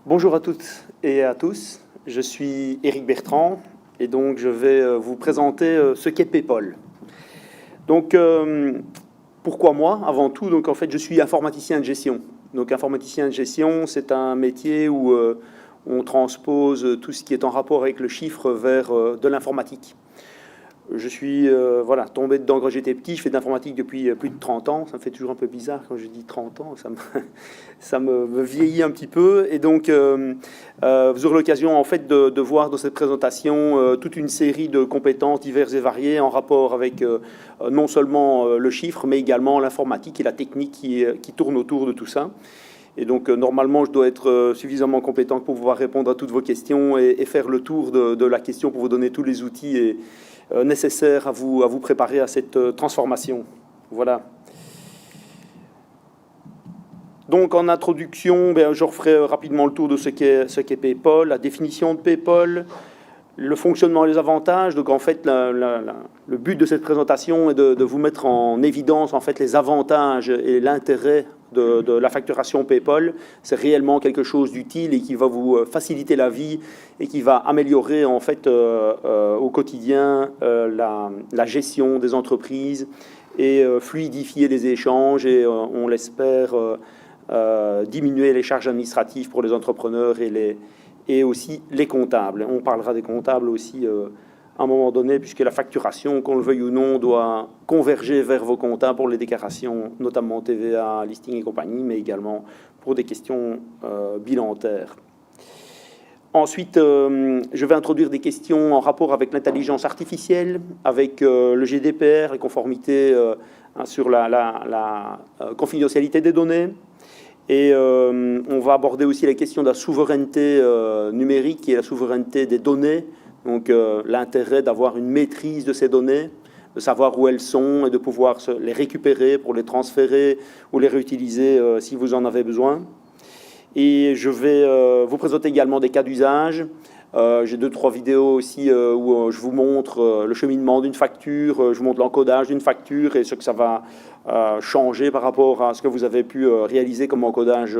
Bonjour à toutes et à tous, je suis Éric Bertrand et donc je vais vous présenter ce qu'est PayPal. Donc pourquoi moi avant tout? Donc en fait je suis informaticien de gestion. Donc informaticien de gestion, c'est un métier où on transpose tout ce qui est en rapport avec le chiffre vers de l'informatique. Je suis tombé dedans quand j'étais petit. Je fais de l'informatique depuis plus de 30 ans. Ça me fait toujours un peu bizarre quand je dis 30 ans. Ça me vieillit un petit peu. Et donc, vous aurez l'occasion en fait de voir dans cette présentation toute une série de compétences diverses et variées en rapport avec non seulement le chiffre, mais également l'informatique et la technique qui tourne autour de tout ça. Et donc, normalement, je dois être suffisamment compétent pour pouvoir répondre à toutes vos questions et faire le tour de la question pour vous donner tous les outils nécessaires à vous préparer à cette transformation. Voilà. Donc, en introduction, je referai rapidement le tour de ce qu'est PayPal, la définition de PayPal, le fonctionnement et les avantages. Donc, en fait, le but de cette présentation est de vous mettre en évidence en fait, les avantages et l'intérêt de la facturation PayPal. C'est réellement quelque chose d'utile et qui va vous faciliter la vie et qui va améliorer en fait au quotidien la gestion des entreprises et fluidifier les échanges et on l'espère diminuer les charges administratives pour les entrepreneurs et aussi les comptables. On parlera des comptables aussi à un moment donné, puisque la facturation, qu'on le veuille ou non, doit converger vers vos comptables pour les déclarations, notamment TVA, listing et compagnie, mais également pour des questions bilantaires. Ensuite, je vais introduire des questions en rapport avec l'intelligence artificielle, avec le GDPR, les conformités sur la confidentialité des données. Et on va aborder aussi la question de la souveraineté numérique et la souveraineté des données. Donc l'intérêt d'avoir une maîtrise de ces données, de savoir où elles sont et de pouvoir les récupérer pour les transférer ou les réutiliser si vous en avez besoin. Et je vais vous présenter également des cas d'usage. J'ai 2-3 vidéos aussi où je vous montre le cheminement d'une facture, je vous montre l'encodage d'une facture et ce que ça va changer par rapport à ce que vous avez pu réaliser comme encodage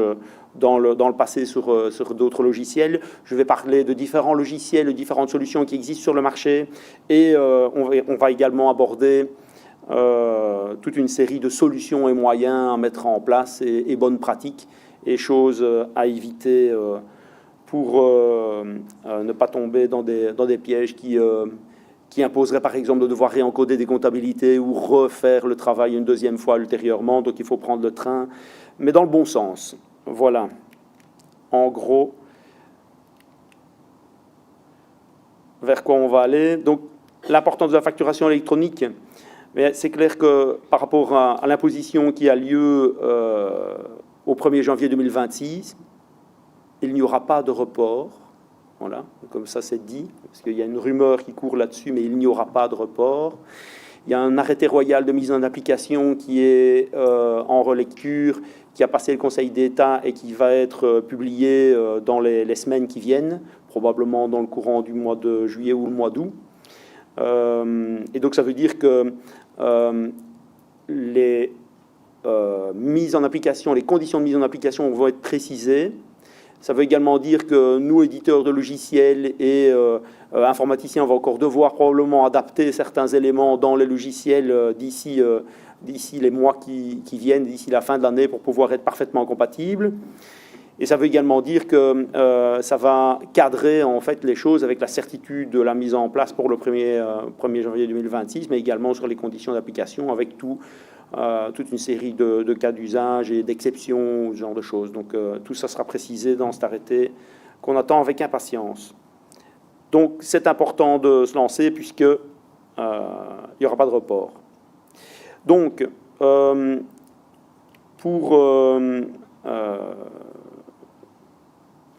dans le passé sur d'autres logiciels. Je vais parler de différents logiciels, de différentes solutions qui existent sur le marché et on va également aborder toute une série de solutions et moyens à mettre en place et bonnes pratiques et choses à éviter pour ne pas tomber dans des pièges qui imposeraient par exemple de devoir réencoder des comptabilités ou refaire le travail une deuxième fois ultérieurement. Donc il faut prendre le train, mais dans le bon sens. Voilà, en gros, vers quoi on va aller. Donc l'importance de la facturation électronique, c'est clair que par rapport à l'imposition qui a lieu au 1er janvier 2026, il n'y aura pas de report. Voilà, comme ça c'est dit, parce qu'il y a une rumeur qui court là-dessus, mais il n'y aura pas de report. Il y a un arrêté royal de mise en application qui est en relecture, qui a passé le Conseil d'État et qui va être publié dans les semaines qui viennent, probablement dans le courant du mois de juillet ou le mois d'août. Et donc ça veut dire que les mises en application, les conditions de mise en application vont être précisées. Ça veut également dire que nous, éditeurs de logiciels et informaticiens, on va encore devoir probablement adapter certains éléments dans les logiciels d'ici les mois qui viennent, d'ici la fin de l'année, pour pouvoir être parfaitement compatibles. Et ça veut également dire que ça va cadrer en fait les choses avec la certitude de la mise en place pour le 1er janvier 2026, mais également sur les conditions d'application avec toute une série de cas d'usage et d'exceptions, ce genre de choses. Donc tout ça sera précisé dans cet arrêté qu'on attend avec impatience. Donc c'est important de se lancer puisque il n'y aura pas de report. Donc pour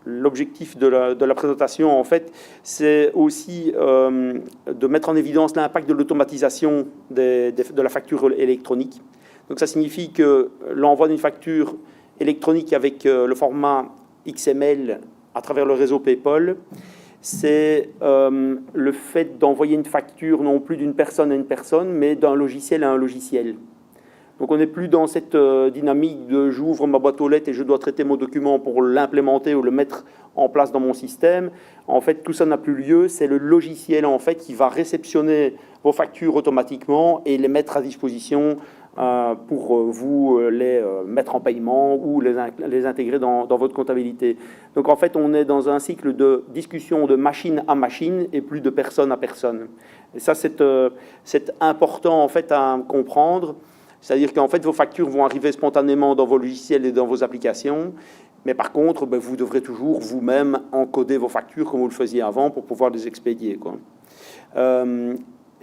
l'objectif de la présentation, en fait, c'est aussi de mettre en évidence l'impact de l'automatisation de la facture électronique. Donc ça signifie que l'envoi d'une facture électronique avec le format XML à travers le réseau PayPal, c'est le fait d'envoyer une facture non plus d'une personne à une personne, mais d'un logiciel à un logiciel. Donc on n'est plus dans cette dynamique de j'ouvre ma boîte aux lettres et je dois traiter mon document pour l'implémenter ou le mettre en place dans mon système. En fait, tout ça n'a plus lieu. C'est le logiciel en fait qui va réceptionner vos factures automatiquement et les mettre à disposition pour vous les mettre en paiement ou les intégrer dans votre comptabilité. Donc en fait, on est dans un cycle de discussion de machine à machine et plus de personne à personne. Et ça, c'est important en fait à comprendre. C'est-à-dire qu'en fait, vos factures vont arriver spontanément dans vos logiciels et dans vos applications. Mais par contre, vous devrez toujours vous-même encoder vos factures comme vous le faisiez avant pour pouvoir les expédier, quoi.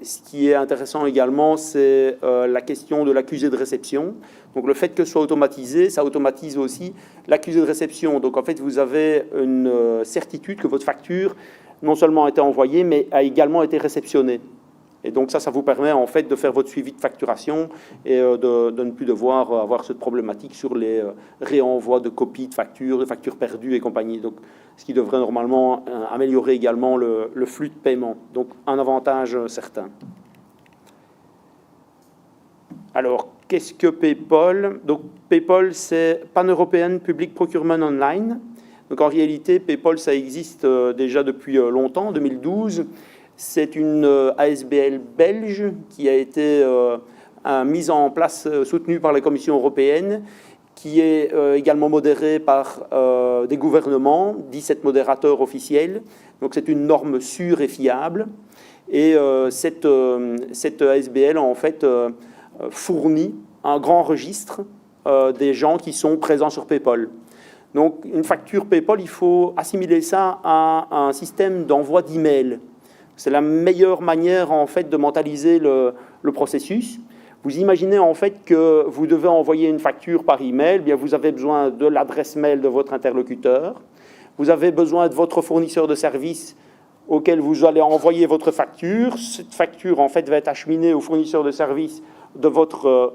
Ce qui est intéressant également, c'est la question de l'accusé de réception. Donc le fait que ce soit automatisé, ça automatise aussi l'accusé de réception. Donc en fait, vous avez une certitude que votre facture non seulement a été envoyée, mais a également été réceptionnée. Et donc ça vous permet en fait de faire votre suivi de facturation et de ne plus devoir avoir cette problématique sur les réenvois de copies de factures perdues et compagnie. Donc, ce qui devrait normalement améliorer également le flux de paiement. Donc un avantage certain. Alors, qu'est-ce que PayPal? Donc PayPal, c'est Pan-European Public Procurement Online. Donc en réalité, PayPal, ça existe déjà depuis longtemps, 2012. C'est une ASBL belge qui a été mise en place, soutenue par la Commission européenne, qui est également modérée par des gouvernements, 17 modérateurs officiels. Donc c'est une norme sûre et fiable. Et cette ASBL, en fait, fournit un grand registre des gens qui sont présents sur PayPal. Donc une facture PayPal, il faut assimiler ça à un système d'envoi d'email. C'est la meilleure manière, en fait, de mentaliser le processus. Vous imaginez, en fait, que vous devez envoyer une facture par email. Bien, vous avez besoin de l'adresse mail de votre interlocuteur. Vous avez besoin de votre fournisseur de services auquel vous allez envoyer votre facture. Cette facture, en fait, va être acheminée au fournisseur de services de votre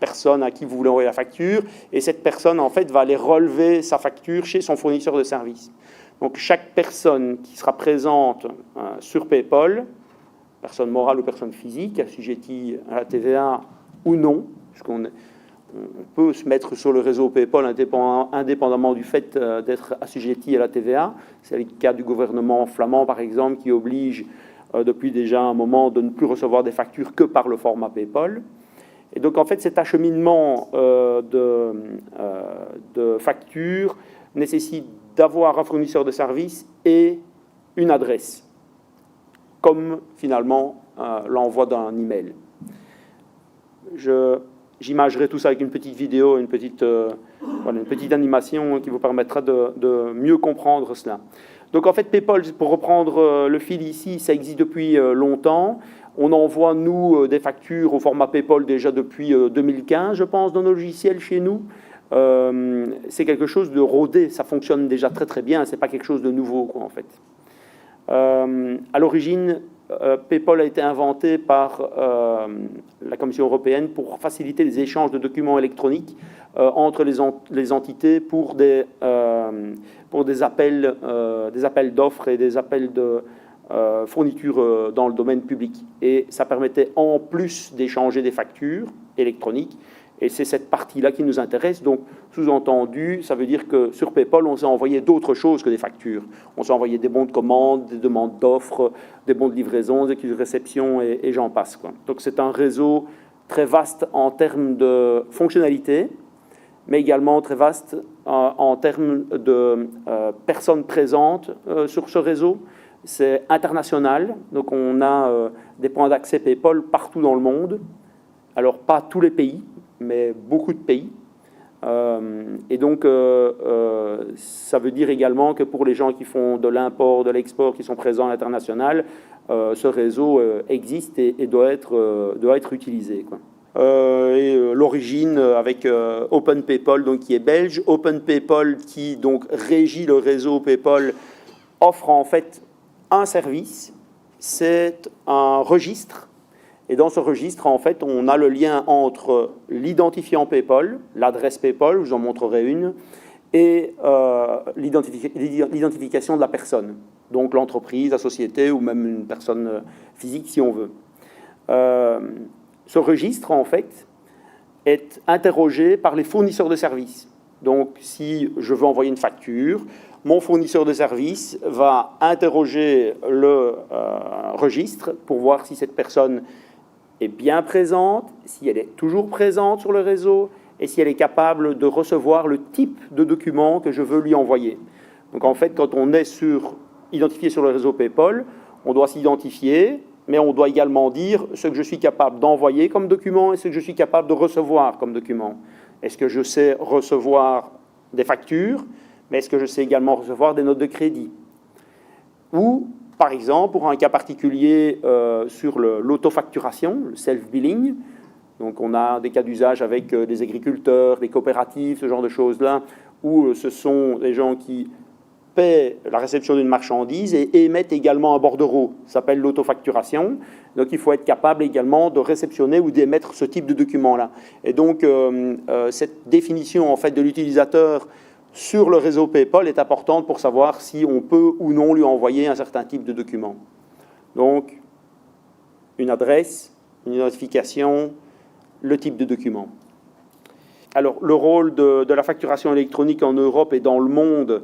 personne à qui vous voulez envoyer la facture. Et cette personne, en fait, va aller relever sa facture chez son fournisseur de services. Donc, chaque personne qui sera présente sur PayPal, personne morale ou personne physique, assujettie à la TVA ou non, puisqu'on peut se mettre sur le réseau PayPal indépendamment du fait d'être assujetti à la TVA. C'est le cas du gouvernement flamand, par exemple, qui oblige depuis déjà un moment de ne plus recevoir des factures que par le format PayPal. Et donc, en fait, cet acheminement de factures nécessite d'avoir un fournisseur de services et une adresse, comme finalement l'envoi d'un email. J'imagerai tout ça avec une petite vidéo, une petite animation qui vous permettra de mieux comprendre cela. Donc en fait, PayPal, pour reprendre le fil ici, ça existe depuis longtemps. On envoie, nous, des factures au format PayPal déjà depuis 2015, je pense, dans nos logiciels chez nous. C'est quelque chose de rodé, ça fonctionne déjà très très bien, c'est pas quelque chose de nouveau, quoi, en fait. À l'origine, PayPal a été inventé par la Commission européenne pour faciliter les échanges de documents électroniques entre les entités pour des appels d'offres et des appels de fournitures dans le domaine public. Et ça permettait en plus d'échanger des factures électroniques. Et c'est cette partie-là qui nous intéresse. Donc, sous-entendu, ça veut dire que sur PayPal, on s'est envoyé d'autres choses que des factures. On s'est envoyé des bons de commande, des demandes d'offres, des bons de livraison, des accusés de réception, et j'en passe, quoi. Donc, c'est un réseau très vaste en termes de fonctionnalité, mais également très vaste en termes de personnes présentes sur ce réseau. C'est international. Donc, on a des points d'accès PayPal partout dans le monde. Alors, pas tous les pays, mais beaucoup de pays. Et donc, ça veut dire également que pour les gens qui font de l'import, de l'export, qui sont présents à l'international, ce réseau existe et doit être utilisé, quoi. L'origine avec Open PayPal, donc, qui est belge. Open PayPal, qui donc régit le réseau PayPal, offre en fait un service. C'est un registre. Et dans ce registre, en fait, on a le lien entre l'identifiant PayPal, l'adresse PayPal, je vous en montrerai une, et l'identification de la personne, donc l'entreprise, la société ou même une personne physique si on veut. ce registre, en fait, est interrogé par les fournisseurs de services. Donc, si je veux envoyer une facture, mon fournisseur de services va interroger le registre pour voir si cette personne est bien présente, si elle est toujours présente sur le réseau et si elle est capable de recevoir le type de document que je veux lui envoyer. Donc, en fait, quand on est identifié sur le réseau PayPal, on doit s'identifier, mais on doit également dire ce que je suis capable d'envoyer comme document et ce que je suis capable de recevoir comme document. Est-ce que je sais recevoir des factures, mais est-ce que je sais également recevoir des notes de crédit? Ou, par exemple, pour un cas particulier sur l'autofacturation, le self-billing, donc on a des cas d'usage avec des agriculteurs, des coopératives, ce genre de choses-là, où ce sont des gens qui paient la réception d'une marchandise et émettent également un bordereau. Ça s'appelle l'autofacturation. Donc il faut être capable également de réceptionner ou d'émettre ce type de document-là. Et donc cette définition en fait, de l'utilisateur sur le réseau PayPal est importante pour savoir si on peut ou non lui envoyer un certain type de document. Donc une adresse, une identification, le type de document. Alors, le rôle de la facturation électronique en Europe et dans le monde,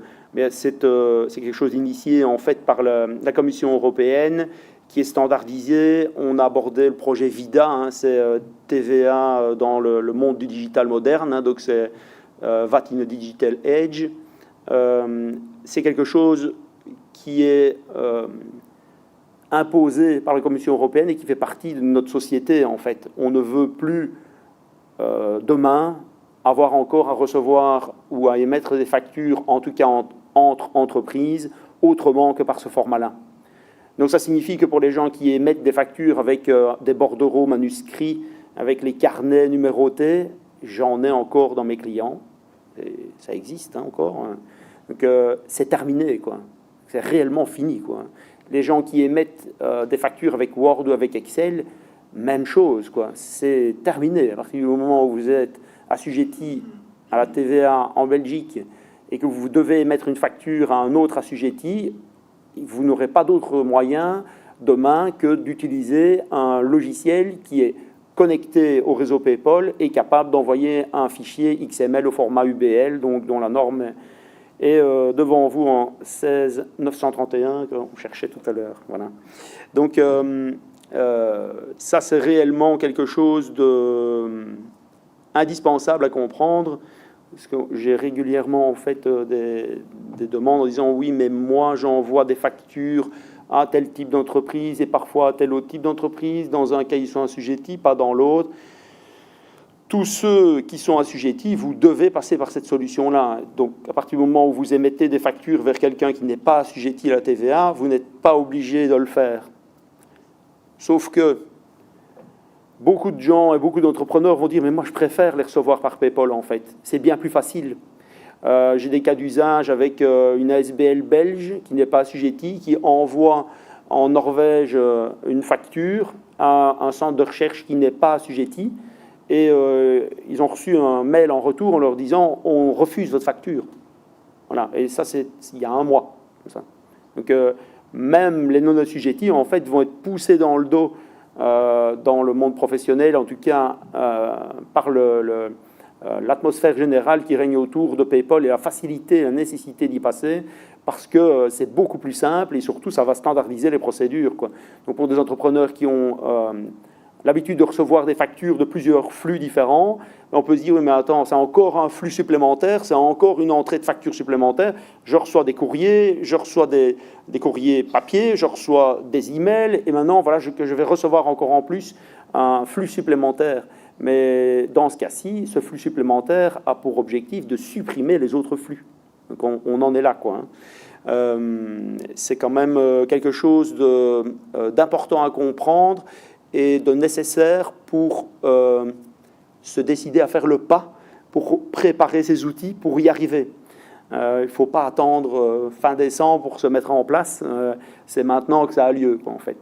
c'est quelque chose initié en fait par la Commission européenne qui est standardisé. On a abordé le projet VIDA, hein, c'est TVA dans le monde du digital moderne, hein, donc c'est VAT in a Digital Age. C'est quelque chose qui est imposé par la Commission européenne et qui fait partie de notre société en fait. On ne veut plus demain avoir encore à recevoir ou à émettre des factures, en tout cas entre entreprises, autrement que par ce format-là. Donc ça signifie que pour les gens qui émettent des factures avec des bordereaux manuscrits, avec les carnets numérotés, j'en ai encore dans mes clients. Et ça existe hein, encore. Hein. Donc c'est terminé, quoi. C'est réellement fini, quoi. Les gens qui émettent des factures avec Word ou avec Excel, même chose, quoi. C'est terminé. À partir du moment où vous êtes assujetti à la TVA en Belgique et que vous devez émettre une facture à un autre assujetti, vous n'aurez pas d'autre moyen demain que d'utiliser un logiciel qui est connecté au réseau PayPal et capable d'envoyer un fichier XML au format UBL, donc dont la norme est devant vous en 16931 qu'on cherchait tout à l'heure. Voilà. Donc ça c'est réellement quelque chose de indispensable à comprendre, parce que j'ai régulièrement en fait des demandes en disant oui, mais moi j'envoie des factures à tel type d'entreprise et parfois à tel autre type d'entreprise. Dans un cas, ils sont assujettis, pas dans l'autre. Tous ceux qui sont assujettis, vous devez passer par cette solution-là. Donc, à partir du moment où vous émettez des factures vers quelqu'un qui n'est pas assujetti à la TVA, vous n'êtes pas obligé de le faire. Sauf que beaucoup de gens et beaucoup d'entrepreneurs vont dire « mais moi, je préfère les recevoir par PayPal, en fait. C'est bien plus facile. » J'ai des cas d'usage avec une ASBL belge qui n'est pas assujettie, qui envoie en Norvège une facture à un centre de recherche qui n'est pas assujetti. Et ils ont reçu un mail en retour en leur disant « on refuse votre facture ». Voilà. Et ça, c'est il y a un mois. Comme ça. Donc, même les non-assujettis, en fait, vont être poussés dans le dos dans le monde professionnel, en tout cas par l'atmosphère générale qui règne autour de PayPal et la facilité, la nécessité d'y passer, parce que c'est beaucoup plus simple et surtout, ça va standardiser les procédures, quoi. Donc, pour des entrepreneurs qui ont l'habitude de recevoir des factures de plusieurs flux différents, on peut se dire, oui, mais attends, c'est encore un flux supplémentaire, c'est encore une entrée de facture supplémentaire. Je reçois des courriers, je reçois des courriers papier, je reçois des emails, et maintenant, voilà, je vais recevoir encore en plus un flux supplémentaire. Mais dans ce cas-ci, ce flux supplémentaire a pour objectif de supprimer les autres flux. Donc on en est là, quoi. C'est quand même quelque chose d'important à comprendre et de nécessaire pour se décider à faire le pas, pour préparer ses outils, pour y arriver. Il ne faut pas attendre fin décembre pour se mettre en place. C'est maintenant que ça a lieu, quoi, en fait.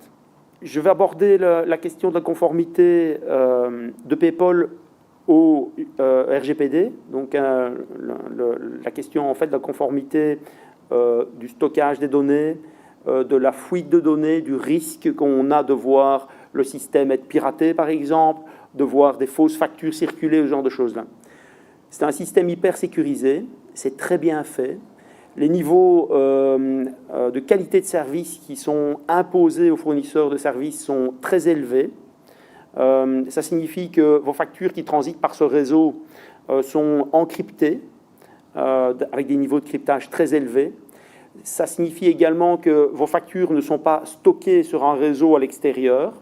Je vais aborder la question de la conformité de PayPal au RGPD, donc la question en fait de la conformité du stockage des données, de la fuite de données, du risque qu'on a de voir le système être piraté par exemple, de voir des fausses factures circuler, ce genre de choses-là. C'est un système hyper sécurisé, c'est très bien fait. Les niveaux de qualité de service qui sont imposés aux fournisseurs de services sont très élevés. Ça signifie que vos factures qui transitent par ce réseau sont encryptées, avec des niveaux de cryptage très élevés. Ça signifie également que vos factures ne sont pas stockées sur un réseau à l'extérieur.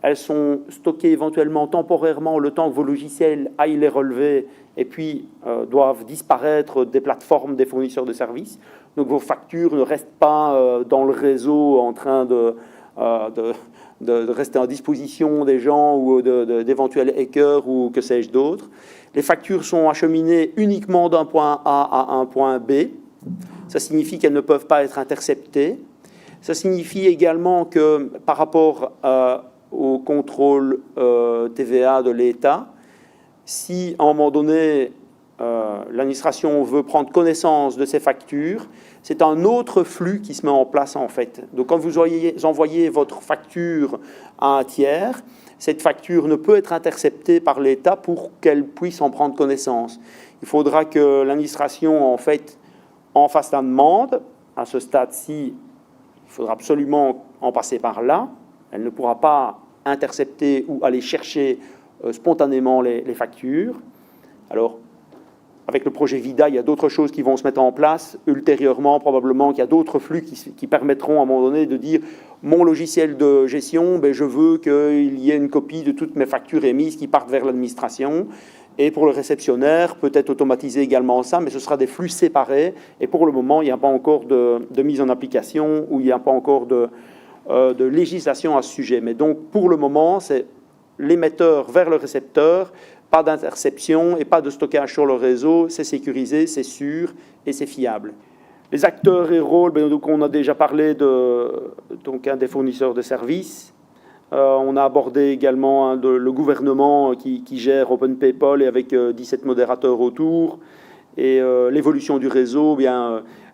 Elles sont stockées éventuellement temporairement le temps que vos logiciels aillent les relever et puis doivent disparaître des plateformes des fournisseurs de services. Donc vos factures ne restent pas dans le réseau en train de rester en disposition des gens ou d'éventuels hackers ou que sais-je d'autre. Les factures sont acheminées uniquement d'un point A à un point B. Ça signifie qu'elles ne peuvent pas être interceptées. Ça signifie également que par rapport au contrôle TVA de l'État, si à un moment donné l'administration veut prendre connaissance de ces factures, c'est un autre flux qui se met en place en fait. Donc quand vous envoyez votre facture à un tiers, cette facture ne peut être interceptée par l'État pour qu'elle puisse en prendre connaissance. Il faudra que l'administration en fait en fasse la demande. À ce stade-ci, il faudra absolument en passer par là. Elle ne pourra pas intercepter ou aller chercher spontanément les factures. Alors, avec le projet VIDA, il y a d'autres choses qui vont se mettre en place. Ultérieurement, probablement qu'il y a d'autres flux qui permettront à un moment donné de dire mon logiciel de gestion, je veux qu'il y ait une copie de toutes mes factures émises qui partent vers l'administration. Et pour le réceptionnaire, peut-être automatiser également ça, mais ce sera des flux séparés. Et pour le moment, il n'y a pas encore de mise en application ou il n'y a pas encore de législation à ce sujet. Mais donc, pour le moment, c'est l'émetteur vers le récepteur, pas d'interception et pas de stockage sur le réseau, c'est sécurisé, c'est sûr et c'est fiable. Les acteurs et rôles, donc on a déjà parlé des fournisseurs de services. On a abordé également le gouvernement qui gère OpenPayPal et avec 17 modérateurs autour. Et l'évolution du réseau,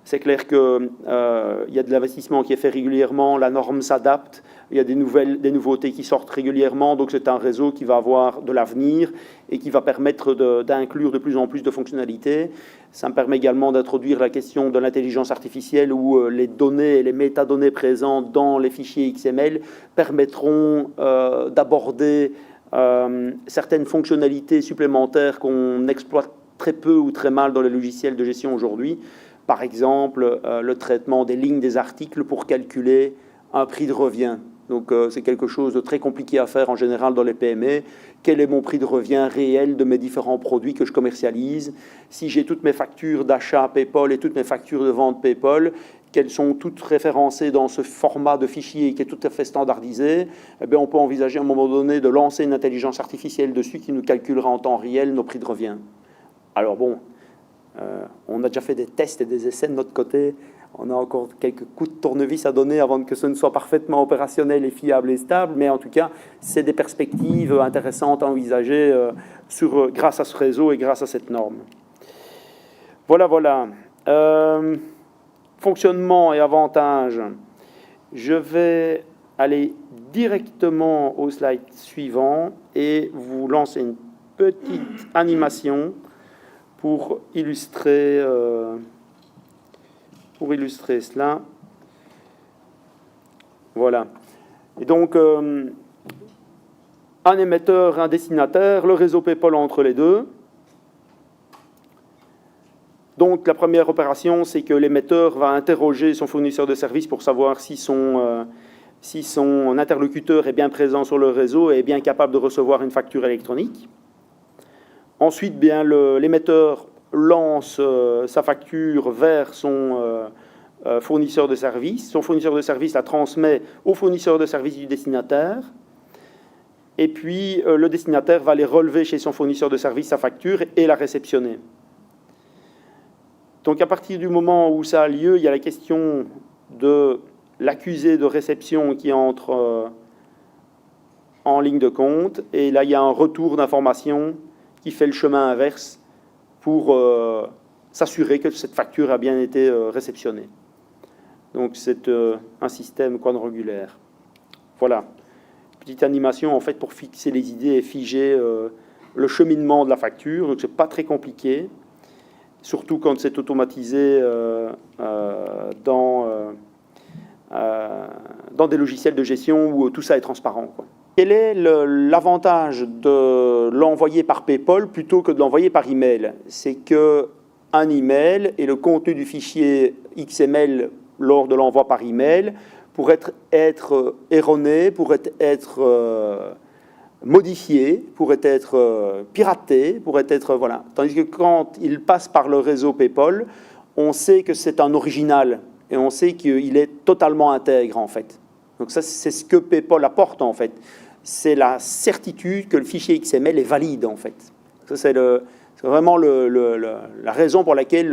c'est clair qu'il y a de l'investissement qui est fait régulièrement, la norme s'adapte, il y a des nouveautés qui sortent régulièrement, donc c'est un réseau qui va avoir de l'avenir et qui va permettre d'inclure de plus en plus de fonctionnalités. Ça me permet également d'introduire la question de l'intelligence artificielle où les données et les métadonnées présentes dans les fichiers XML permettront d'aborder certaines fonctionnalités supplémentaires qu'on exploite très peu ou très mal dans les logiciels de gestion aujourd'hui. Par exemple, le traitement des lignes des articles pour calculer un prix de revient. Donc, c'est quelque chose de très compliqué à faire en général dans les PME. Quel est mon prix de revient réel de mes différents produits que je commercialise? Si j'ai toutes mes factures d'achat PayPal et toutes mes factures de vente PayPal, qu'elles sont toutes référencées dans ce format de fichier qui est tout à fait standardisé, on peut envisager à un moment donné de lancer une intelligence artificielle dessus qui nous calculera en temps réel nos prix de revient. Alors bon, on a déjà fait des tests et des essais de notre côté. On a encore quelques coups de tournevis à donner avant que ce ne soit parfaitement opérationnel et fiable et stable. Mais en tout cas, c'est des perspectives intéressantes à envisager grâce à ce réseau et grâce à cette norme. Voilà. Fonctionnement et avantages. Je vais aller directement au slide suivant et vous lancer une petite animation pour illustrer cela. Voilà. Et donc, un émetteur, un destinataire, le réseau PayPal entre les deux. Donc, la première opération, c'est que l'émetteur va interroger son fournisseur de services pour savoir si son interlocuteur est bien présent sur le réseau et est bien capable de recevoir une facture électronique. Ensuite, l'émetteur lance sa facture vers son fournisseur de service. Son fournisseur de service la transmet au fournisseur de service du destinataire. Et puis, le destinataire va aller relever chez son fournisseur de service sa facture et la réceptionner. Donc, à partir du moment où ça a lieu, il y a la question de l'accusé de réception qui entre en ligne de compte. Et là, il y a un retour d'information qui fait le chemin inverse pour s'assurer que cette facture a bien été réceptionnée. Donc, c'est un système quadrangulaire. Voilà. petite animation en fait pour fixer les idées et figer le cheminement de la facture. Donc c'est pas très compliqué, surtout quand c'est automatisé dans des logiciels de gestion où tout ça est transparent, quoi. Quel est l'avantage de l'envoyer par PayPal plutôt que de l'envoyer par email? C'est que un email et le contenu du fichier XML lors de l'envoi par email pourrait être erroné, pourrait être modifié, pourrait être piraté, pourrait être voilà. Tandis que quand il passe par le réseau PayPal, on sait que c'est un original et on sait qu'il est totalement intègre en fait. Donc ça, c'est ce que PayPal apporte en fait. C'est la certitude que le fichier XML est valide en fait. Ça, c'est vraiment la raison pour laquelle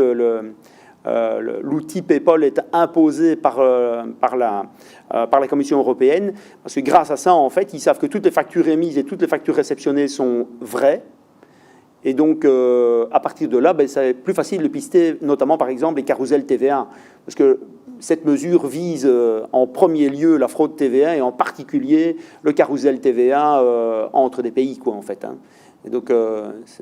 l'outil PayPal est imposé par la Commission européenne, parce que grâce à ça, en fait, ils savent que toutes les factures émises et toutes les factures réceptionnées sont vraies. Et donc, à partir de là, c'est plus facile de pister, notamment, par exemple, les carousels TVA. Parce que cette mesure vise en premier lieu la fraude TVA et en particulier le carrousel TVA entre des pays, quoi, en fait. Hein. Et donc,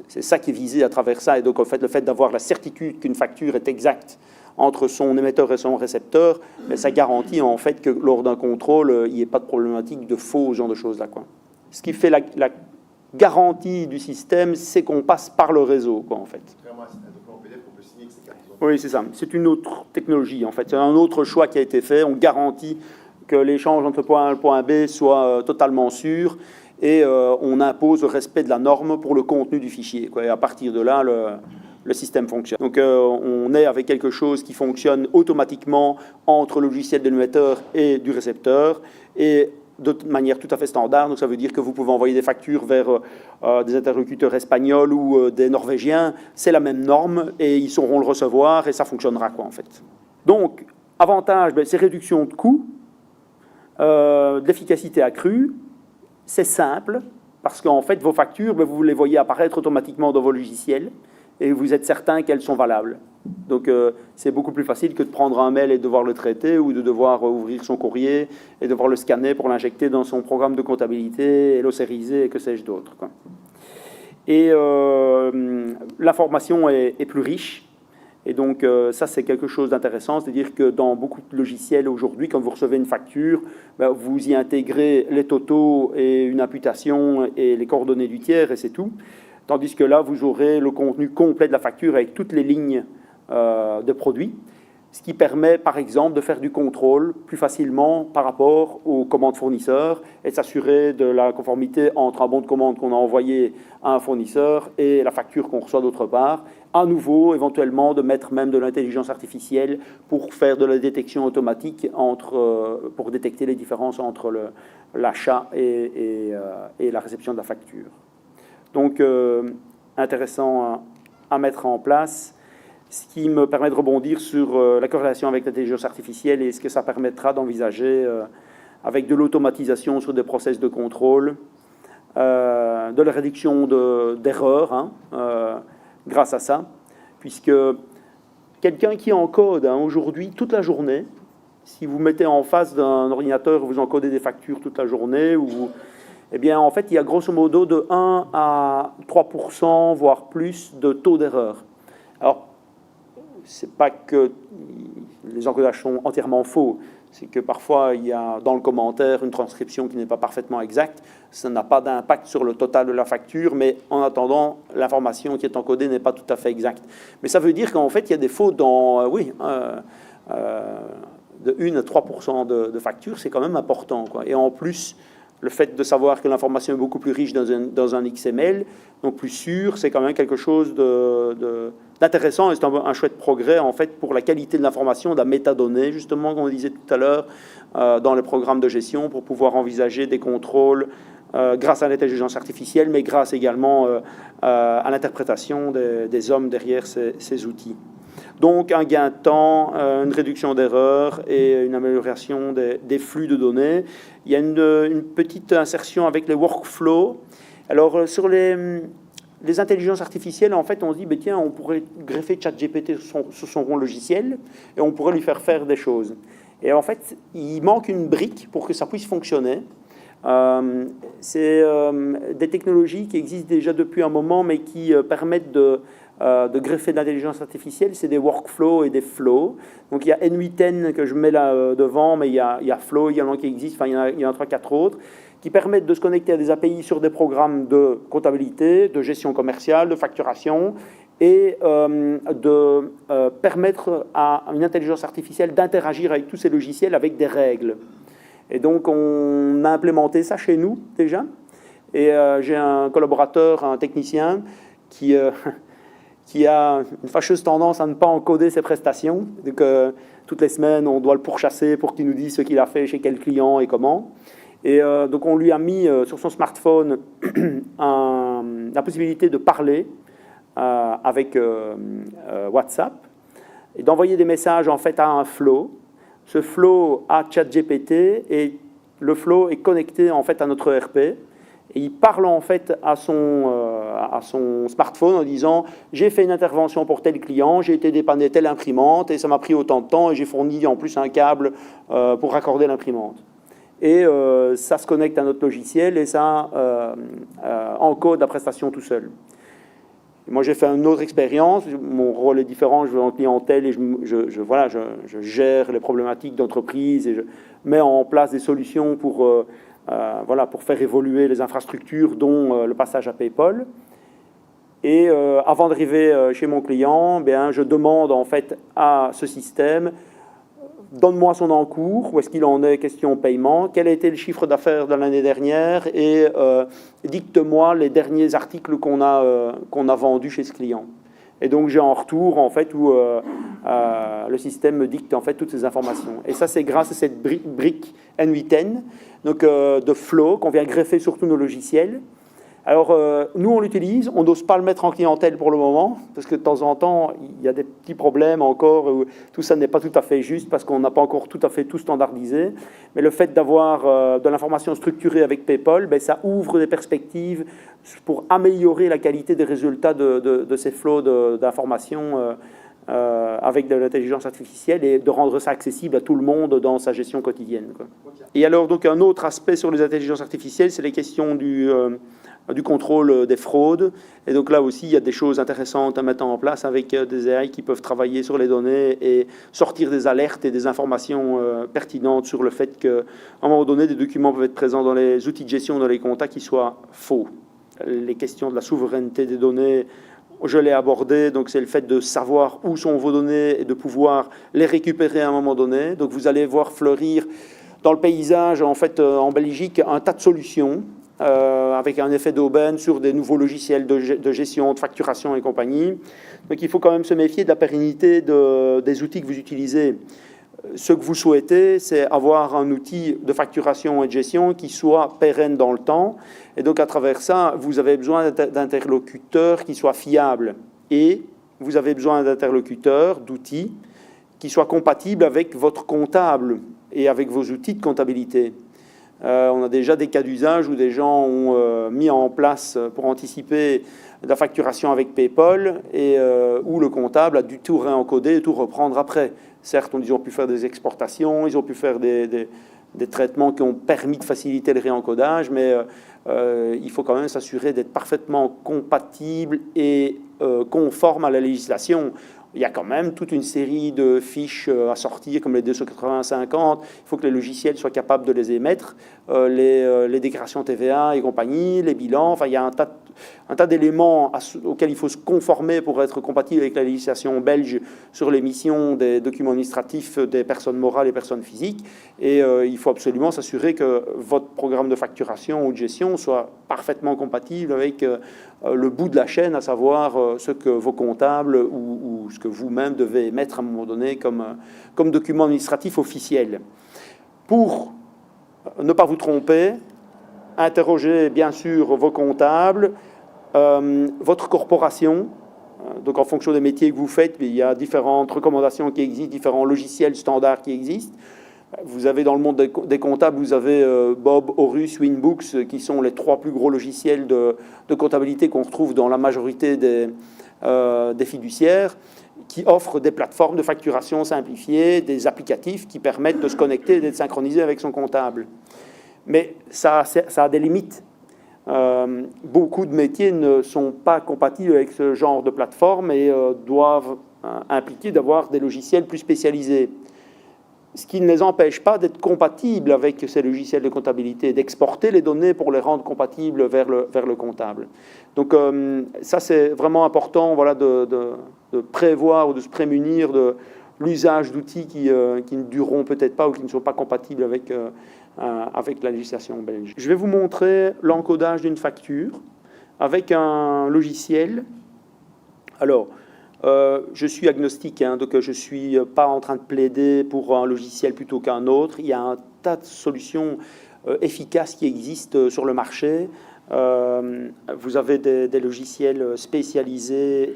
c'est ça qui est visé à travers ça. Et donc, en fait, le fait d'avoir la certitude qu'une facture est exacte entre son émetteur et son récepteur, ça garantit en fait que lors d'un contrôle, il n'y ait pas de problématique de faux, ce genre de choses-là, quoi. Ce qui fait la garantie du système, c'est qu'on passe par le réseau, quoi, en fait. Oui, c'est ça. C'est une autre technologie, en fait. C'est un autre choix qui a été fait. On garantit que l'échange entre point A et point B soit totalement sûr et on impose le respect de la norme pour le contenu du fichier, quoi. Et à partir de là, le système fonctionne. Donc on est avec quelque chose qui fonctionne automatiquement entre le logiciel de l'émetteur et du récepteur et de manière tout à fait standard. Donc ça veut dire que vous pouvez envoyer des factures vers des interlocuteurs espagnols ou des Norvégiens. C'est la même norme et ils sauront le recevoir et ça fonctionnera, quoi, en fait. Donc, avantage, c'est réduction de coûts, d'efficacité accrue. C'est simple parce qu'en fait, vos factures, vous les voyez apparaître automatiquement dans vos logiciels et vous êtes certain qu'elles sont valables. Donc c'est beaucoup plus facile que de prendre un mail et de devoir le traiter ou de devoir ouvrir son courrier et devoir le scanner pour l'injecter dans son programme de comptabilité et le sériser et que sais-je d'autre, quoi. Et l'information est plus riche. Et donc ça, c'est quelque chose d'intéressant, c'est-à-dire que dans beaucoup de logiciels aujourd'hui, quand vous recevez une facture, vous y intégrez les totaux et une imputation et les coordonnées du tiers et c'est tout. Tandis que là, vous aurez le contenu complet de la facture avec toutes les lignes de produits, ce qui permet, par exemple, de faire du contrôle plus facilement par rapport aux commandes fournisseurs et de s'assurer de la conformité entre un bon de commande qu'on a envoyé à un fournisseur et la facture qu'on reçoit d'autre part. À nouveau, éventuellement, de mettre même de l'intelligence artificielle pour faire de la détection automatique pour détecter les différences entre l'achat et la réception de la facture. Donc, intéressant à mettre en place, ce qui me permet de rebondir sur la corrélation avec l'intelligence artificielle et ce que ça permettra d'envisager avec de l'automatisation sur des process de contrôle, de la réduction d'erreurs grâce à ça, puisque quelqu'un qui encode aujourd'hui toute la journée, si vous mettez en face d'un ordinateur, vous encodez des factures toute la journée, eh bien, en fait, il y a grosso modo de 1 à 3%, voire plus, de taux d'erreur. Alors, c'est pas que les encodages sont entièrement faux, c'est que parfois, il y a dans le commentaire une transcription qui n'est pas parfaitement exacte. Ça n'a pas d'impact sur le total de la facture, mais en attendant, l'information qui est encodée n'est pas tout à fait exacte. Mais ça veut dire qu'en fait, il y a des fautes dans, de 1 à 3% de factures, c'est quand même important, quoi. Et en plus, le fait de savoir que l'information est beaucoup plus riche dans un XML, donc plus sûr, c'est quand même quelque chose d'intéressant et c'est un chouette progrès en fait pour la qualité de l'information, de la métadonnée, justement, comme on disait tout à l'heure, dans les programmes de gestion pour pouvoir envisager des contrôles grâce à l'intelligence artificielle, mais grâce également à l'interprétation des hommes derrière ces outils. Donc un gain de temps, une réduction d'erreurs et une amélioration des flux de données. Il y a une petite insertion avec les workflows. Alors sur les intelligences artificielles, en fait, on se dit, tiens, on pourrait greffer ChatGPT sur son logiciel et on pourrait lui faire des choses. Et en fait, il manque une brique pour que ça puisse fonctionner. C'est des technologies qui existent déjà depuis un moment, mais qui permettent de greffer de l'intelligence artificielle. C'est des workflows et des flows. Donc il y a N8N que je mets là devant, mais il y a Flow également qui existe, enfin il y en a 3-4 autres, qui permettent de se connecter à des API sur des programmes de comptabilité, de gestion commerciale, de facturation, et de permettre à une intelligence artificielle d'interagir avec tous ces logiciels avec des règles. Et donc, on a implémenté ça chez nous, déjà. Et j'ai un collaborateur, un technicien, qui a une fâcheuse tendance à ne pas encoder ses prestations. Donc, toutes les semaines, on doit le pourchasser pour qu'il nous dise ce qu'il a fait chez quel client et comment. Et donc, on lui a mis sur son smartphone la possibilité de parler avec WhatsApp et d'envoyer des messages, en fait, à un flow. Ce flow a ChatGPT et le flow est connecté en fait à notre ERP et il parle en fait à son smartphone en disant j'ai fait une intervention pour tel client, j'ai été dépanner telle imprimante et ça m'a pris autant de temps et j'ai fourni en plus un câble pour raccorder l'imprimante. Et ça se connecte à notre logiciel et ça encode la prestation tout seul. Moi, j'ai fait une autre expérience. Mon rôle est différent. Je vais en clientèle et je gère les problématiques d'entreprise et je mets en place des solutions pour faire évoluer les infrastructures, dont le passage à PayPal. Et avant d'arriver chez mon client, je demande en fait à ce système donne-moi son encours, où est-ce qu'il en est, question paiement, quel a été le chiffre d'affaires de l'année dernière et dicte-moi les derniers articles qu'on a vendus chez ce client. Et donc j'ai en retour en fait où le système me dicte en fait toutes ces informations. Et ça c'est grâce à cette brique N8N, donc de Flow qu'on vient greffer sur tous nos logiciels. Alors, nous, on l'utilise, on n'ose pas le mettre en clientèle pour le moment, parce que de temps en temps, il y a des petits problèmes encore, où tout ça n'est pas tout à fait juste, parce qu'on n'a pas encore tout à fait tout standardisé. Mais le fait d'avoir de l'information structurée avec PayPal, ça ouvre des perspectives pour améliorer la qualité des résultats de ces flows d'informations avec de l'intelligence artificielle et de rendre ça accessible à tout le monde dans sa gestion quotidienne, quoi. Et alors, donc, un autre aspect sur les intelligences artificielles, c'est les questions du contrôle des fraudes. Et donc là aussi, il y a des choses intéressantes à mettre en place avec des AI qui peuvent travailler sur les données et sortir des alertes et des informations pertinentes sur le fait qu'à un moment donné, des documents peuvent être présents dans les outils de gestion, dans les comptes qui soient faux. Les questions de la souveraineté des données, je l'ai abordé, donc c'est le fait de savoir où sont vos données et de pouvoir les récupérer à un moment donné. Donc vous allez voir fleurir dans le paysage, en fait, en Belgique, un tas de solutions avec un effet d'aubaine sur des nouveaux logiciels de gestion, de facturation et compagnie. Donc il faut quand même se méfier de la pérennité des outils que vous utilisez. Ce que vous souhaitez, c'est avoir un outil de facturation et de gestion qui soit pérenne dans le temps. Et donc à travers ça, vous avez besoin d'interlocuteurs qui soient fiables. Et vous avez besoin d'interlocuteurs, d'outils qui soient compatibles avec votre comptable et avec vos outils de comptabilité. On a déjà des cas d'usage où des gens ont mis en place pour anticiper la facturation avec PayPal et où le comptable a dû tout réencoder et tout reprendre après. Certes, ils ont pu faire des exportations, ils ont pu faire des traitements qui ont permis de faciliter le réencodage, mais il faut quand même s'assurer d'être parfaitement compatible et conforme à la législation. Il y a quand même toute une série de fiches à sortir, comme les 280-50. Il faut que les logiciels soient capables de les émettre, les déclarations TVA et compagnie, les bilans. Enfin, il y a un tas d'éléments auxquels il faut se conformer pour être compatible avec la législation belge sur l'émission des documents administratifs des personnes morales et personnes physiques. Et il faut absolument s'assurer que votre programme de facturation ou de gestion soit parfaitement compatible avec le bout de la chaîne, à savoir ce que vos comptables ou ce que vous-même devez émettre à un moment donné comme document administratif officiel. Pour ne pas vous tromper, interrogez bien sûr vos comptables, votre corporation. Donc en fonction des métiers que vous faites, il y a différentes recommandations qui existent, différents logiciels standards qui existent. Vous avez dans le monde des comptables, vous avez Bob, Horus, Winbooks, qui sont les 3 plus gros logiciels de comptabilité qu'on retrouve dans la majorité des fiduciaires, qui offrent des plateformes de facturation simplifiées, des applicatifs qui permettent de se connecter et d'être synchronisé avec son comptable. Mais ça a des limites. Beaucoup de métiers ne sont pas compatibles avec ce genre de plateforme et doivent impliquer d'avoir des logiciels plus spécialisés. Ce qui ne les empêche pas d'être compatibles avec ces logiciels de comptabilité, d'exporter les données pour les rendre compatibles vers le comptable. Donc ça, c'est vraiment important, voilà, de prévoir ou de se prémunir de l'usage d'outils qui ne dureront peut-être pas ou qui ne sont pas compatibles avec la législation belge. Je vais vous montrer l'encodage d'une facture avec un logiciel. Alors, je suis agnostique, hein, donc je ne suis pas en train de plaider pour un logiciel plutôt qu'un autre. Il y a un tas de solutions efficaces qui existent sur le marché. Vous avez des logiciels spécialisés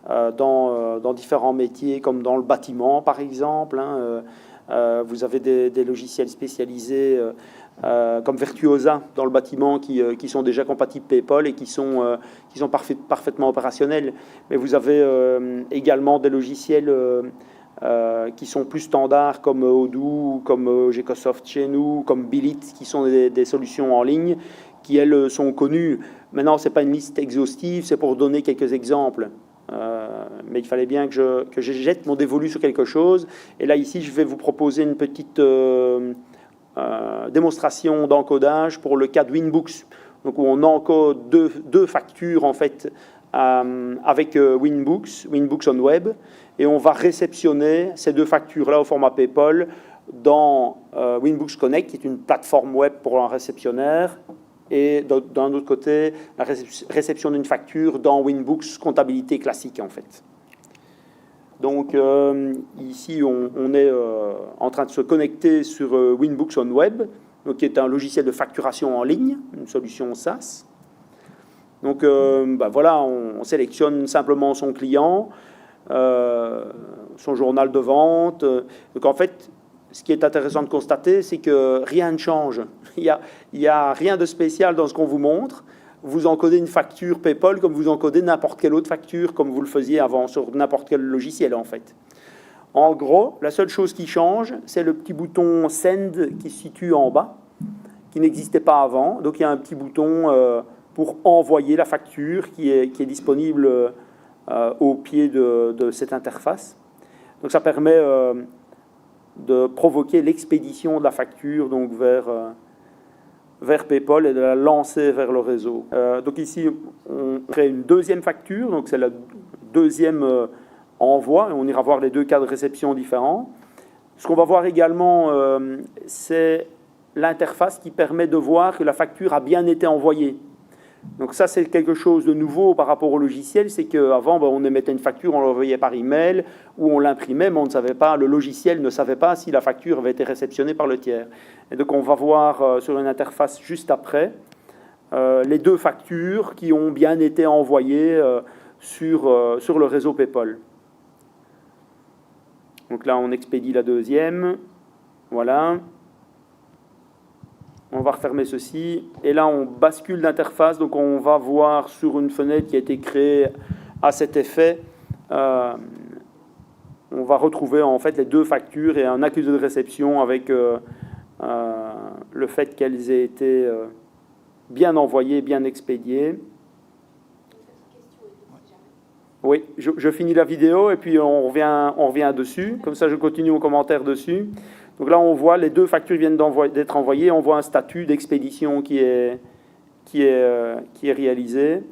dans différents métiers, comme dans le bâtiment, par exemple. Hein. Vous avez des logiciels spécialisés comme Virtuosa dans le bâtiment qui sont déjà compatibles PayPal et qui sont parfaitement opérationnels. Mais vous avez également des logiciels qui sont plus standards comme Odoo, comme Gecosoft chez nous, comme Billit, qui sont des solutions en ligne qui, elles, sont connues. Maintenant, ce n'est pas une liste exhaustive, c'est pour donner quelques exemples. Mais il fallait bien que je jette mon dévolu sur quelque chose. Et là, ici, je vais vous proposer une petite démonstration d'encodage pour le cas de Winbooks. Donc, où on encode deux factures, en fait, avec Winbooks on Web. Et on va réceptionner ces deux factures-là au format PayPal dans Winbooks Connect, qui est une plateforme web pour un réceptionnaire. Et d'un autre côté, la réception d'une facture dans Winbooks comptabilité classique, en fait. Donc, ici, on est en train de se connecter sur Winbooks on Web, donc, qui est un logiciel de facturation en ligne, une solution SaaS. Donc, voilà, on sélectionne simplement son client, son journal de vente. Donc, en fait, ce qui est intéressant de constater, c'est que rien ne change. Il n'y a rien de spécial dans ce qu'on vous montre. Vous encodez une facture PayPal comme vous encodez n'importe quelle autre facture, comme vous le faisiez avant sur n'importe quel logiciel, en fait. En gros, la seule chose qui change, c'est le petit bouton Send qui se situe en bas, qui n'existait pas avant. Donc, il y a un petit bouton pour envoyer la facture qui est disponible au pied de cette interface. Donc, ça permet de provoquer l'expédition de la facture donc vers PayPal et de la lancer vers le réseau. Donc ici, on crée une deuxième facture, donc c'est le deuxième envoi, et on ira voir les deux cas de réception différents. Ce qu'on va voir également, c'est l'interface qui permet de voir que la facture a bien été envoyée. Donc ça, c'est quelque chose de nouveau par rapport au logiciel, c'est qu'avant, on émettait une facture, on l'envoyait par email, ou on l'imprimait, mais on ne savait pas, le logiciel ne savait pas si la facture avait été réceptionnée par le tiers. Et donc on va voir sur une interface juste après, les deux factures qui ont bien été envoyées sur le réseau PayPal. Donc là, on expédie la deuxième, voilà. On va refermer ceci, et là on bascule d'interface, donc on va voir sur une fenêtre qui a été créée à cet effet, on va retrouver en fait les deux factures et un accusé de réception avec le fait qu'elles aient été bien envoyées, bien expédiées. Oui, je finis la vidéo et puis on revient dessus, comme ça je continue mon commentaire dessus. Donc là, on voit les deux factures viennent d'être envoyées. On voit un statut d'expédition qui est réalisé.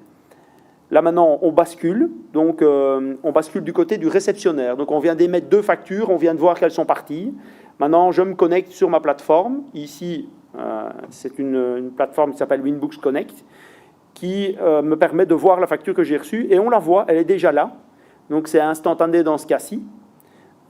Là, maintenant, on bascule. Donc, on bascule du côté du réceptionnaire. Donc, on vient d'émettre deux factures. On vient de voir qu'elles sont parties. Maintenant, je me connecte sur ma plateforme. Ici, c'est une plateforme qui s'appelle Winbooks Connect qui me permet de voir la facture que j'ai reçue. Et on la voit, elle est déjà là. Donc, c'est instantané dans ce cas-ci.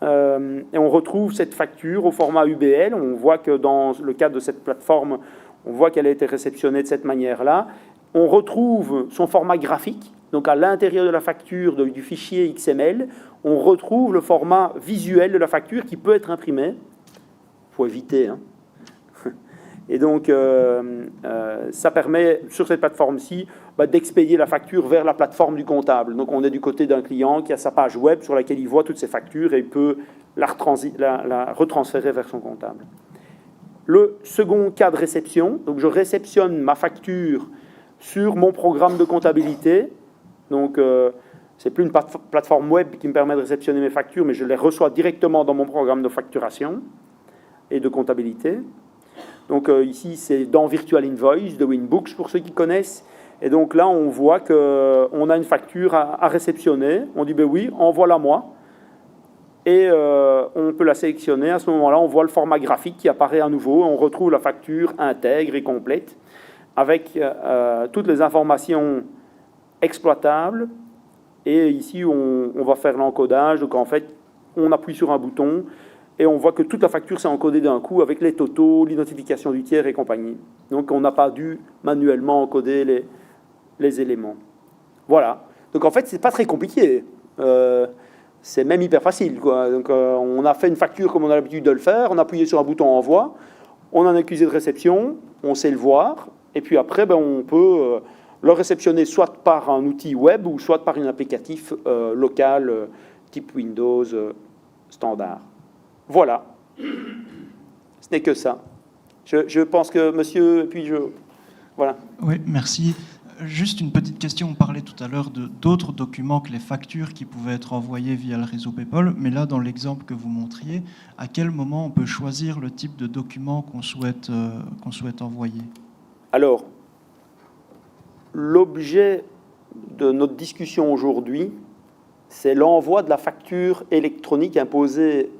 Et on retrouve cette facture au format UBL. On voit que dans le cadre de cette plateforme, on voit qu'elle a été réceptionnée de cette manière-là. On retrouve son format graphique. Donc à l'intérieur de la facture du fichier XML, on retrouve le format visuel de la facture qui peut être imprimé. Il faut éviter. Hein. Et donc, ça permet, sur cette plateforme-ci, d'expédier la facture vers la plateforme du comptable. Donc, on est du côté d'un client qui a sa page web sur laquelle il voit toutes ses factures et il peut la retransférer vers son comptable. Le second cas de réception, donc je réceptionne ma facture sur mon programme de comptabilité. Donc, c'est plus une plateforme web qui me permet de réceptionner mes factures, mais je les reçois directement dans mon programme de facturation et de comptabilité. Donc ici, c'est dans Virtual Invoice de Winbooks, pour ceux qui connaissent. Et donc là, on voit qu'on a une facture à réceptionner. On dit, ben oui, envoie-la moi. Et on peut la sélectionner. À ce moment-là, on voit le format graphique qui apparaît à nouveau. On retrouve la facture intègre et complète avec toutes les informations exploitables. Et ici, on va faire l'encodage. Donc en fait, on appuie sur un bouton et on voit que toute la facture s'est encodée d'un coup avec les totaux, l'identification du tiers et compagnie. Donc on n'a pas dû manuellement encoder les éléments. Voilà. Donc en fait, c'est pas très compliqué. C'est même hyper facile, quoi. Donc on a fait une facture comme on a l'habitude de le faire. On a appuyé sur un bouton envoi. On a un accusé de réception. On sait le voir. Et puis après, ben, on peut le réceptionner soit par un outil web ou soit par un applicatif local type Windows standard. Voilà. Ce n'est que ça. Je pense que monsieur, puis je... Voilà. Oui, merci. Juste une petite question. On parlait tout à l'heure d'autres documents que les factures qui pouvaient être envoyées via le réseau PayPal. Mais là, dans l'exemple que vous montriez, à quel moment on peut choisir le type de document qu'on souhaite envoyer? Alors, l'objet de notre discussion aujourd'hui, c'est l'envoi de la facture électronique imposée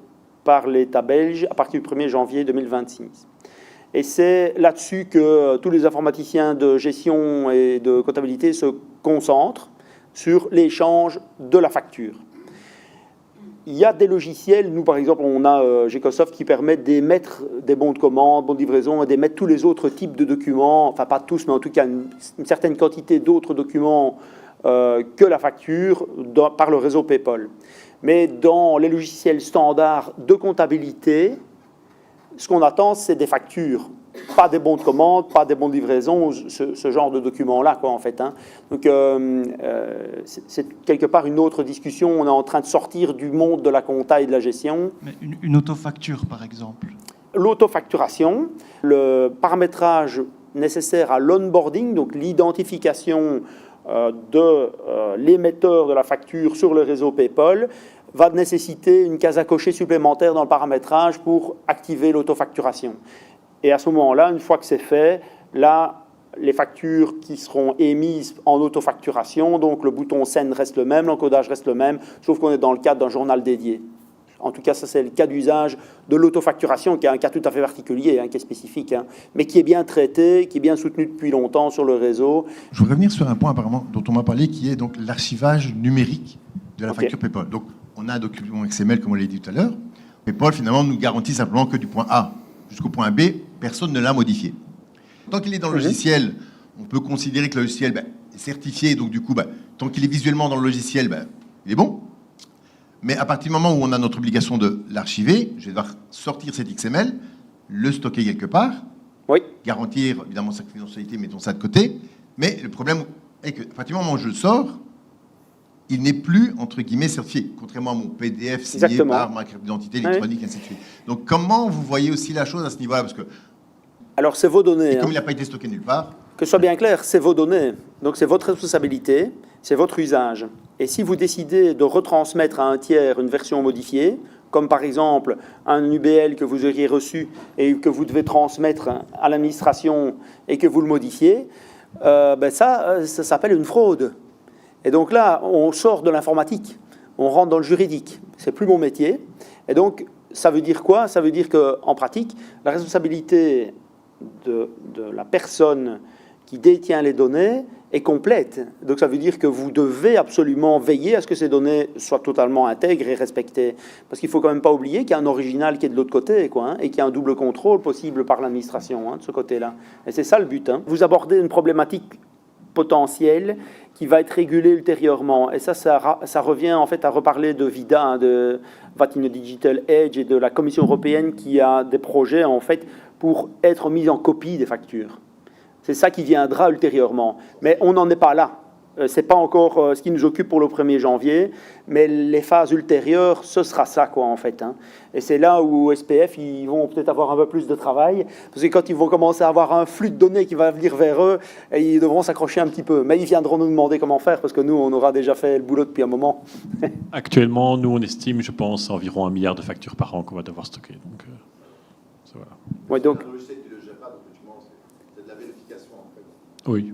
par l'État belge à partir du 1er janvier 2026. Et c'est là-dessus que tous les informaticiens de gestion et de comptabilité se concentrent sur l'échange de la facture. Il y a des logiciels, nous par exemple, on a Gecosoft qui permet d'émettre des bons de commande, bons de livraison, et d'émettre tous les autres types de documents, enfin pas tous, mais en tout cas une certaine quantité d'autres documents que la facture par le réseau PayPal. Mais dans les logiciels standards de comptabilité, ce qu'on attend, c'est des factures, pas des bons de commande, pas des bons de livraison, ce genre de documents-là, quoi, en fait. Hein. Donc, c'est quelque part une autre discussion. On est en train de sortir du monde de la compta et de la gestion. Mais une autofacture, par exemple? L'autofacturation, le paramétrage nécessaire à l'onboarding, donc l'identification de l'émetteur de la facture sur le réseau PayPal, va nécessiter une case à cocher supplémentaire dans le paramétrage pour activer l'autofacturation. Et à ce moment-là, une fois que c'est fait, là, les factures qui seront émises en autofacturation, donc le bouton Send reste le même, l'encodage reste le même, sauf qu'on est dans le cadre d'un journal dédié. En tout cas, ça c'est le cas d'usage de l'autofacturation, qui est un cas tout à fait particulier, hein, qui est spécifique, hein, mais qui est bien traité, qui est bien soutenu depuis longtemps sur le réseau. Je voudrais revenir sur un point apparemment dont on m'a parlé, qui est donc l'archivage numérique de la facture PayPal. Donc, on a un document XML, comme on l'a dit tout à l'heure. PayPal, finalement, nous garantit simplement que du point A jusqu'au point B, personne ne l'a modifié. Tant qu'il est dans le logiciel, on peut considérer que le logiciel est certifié, donc du coup, tant qu'il est visuellement dans le logiciel, il est bon. Mais à partir du moment où on a notre obligation de l'archiver, je vais devoir sortir cet XML, le stocker quelque part, garantir évidemment sa confidentialité, mettons ça de côté. Mais le problème est qu'à partir du moment où je le sors, il n'est plus, entre guillemets, certifié, contrairement à mon PDF signé par ma carte d'identité électronique, ainsi de suite. Donc, comment vous voyez aussi la chose à ce niveau-là? Parce que, alors, c'est vos données. Et comme il n'a pas été stocké nulle part... Que ce soit bien clair, c'est vos données. Donc, c'est votre responsabilité, c'est votre usage. Et si vous décidez de retransmettre à un tiers une version modifiée, comme par exemple un UBL que vous auriez reçu et que vous devez transmettre à l'administration et que vous le modifiez, ça s'appelle une fraude. Et donc là, on sort de l'informatique, on rentre dans le juridique. C'est plus mon métier. Et donc, ça veut dire quoi? Ça veut dire qu'en pratique, la responsabilité de la personne qui détient les données est complète. Donc ça veut dire que vous devez absolument veiller à ce que ces données soient totalement intègres et respectées. Parce qu'il ne faut quand même pas oublier qu'il y a un original qui est de l'autre côté, quoi, hein, et qu'il y a un double contrôle possible par l'administration, de ce côté-là. Et c'est ça le but. Vous abordez une problématique potentielle qui va être régulée ultérieurement. Et ça revient en fait à reparler de VIDA, de Vatine Digital Age et de la Commission européenne qui a des projets en fait pour être mis en copie des factures. C'est ça qui viendra ultérieurement. Mais on n'en est pas là. c'est pas encore ce qui nous occupe pour le 1er janvier, mais les phases ultérieures, ce sera ça, quoi, en fait. Hein. Et c'est là où SPF, ils vont peut-être avoir un peu plus de travail, parce que quand ils vont commencer à avoir un flux de données qui va venir vers eux, ils devront s'accrocher un petit peu. Mais ils viendront nous demander comment faire, parce que nous, on aura déjà fait le boulot depuis un moment. Actuellement, nous, on estime, je pense, environ 1 milliard de factures par an qu'on va devoir stocker. Donc, voilà. Ouais, donc... C'est de la vérification, en fait. Oui.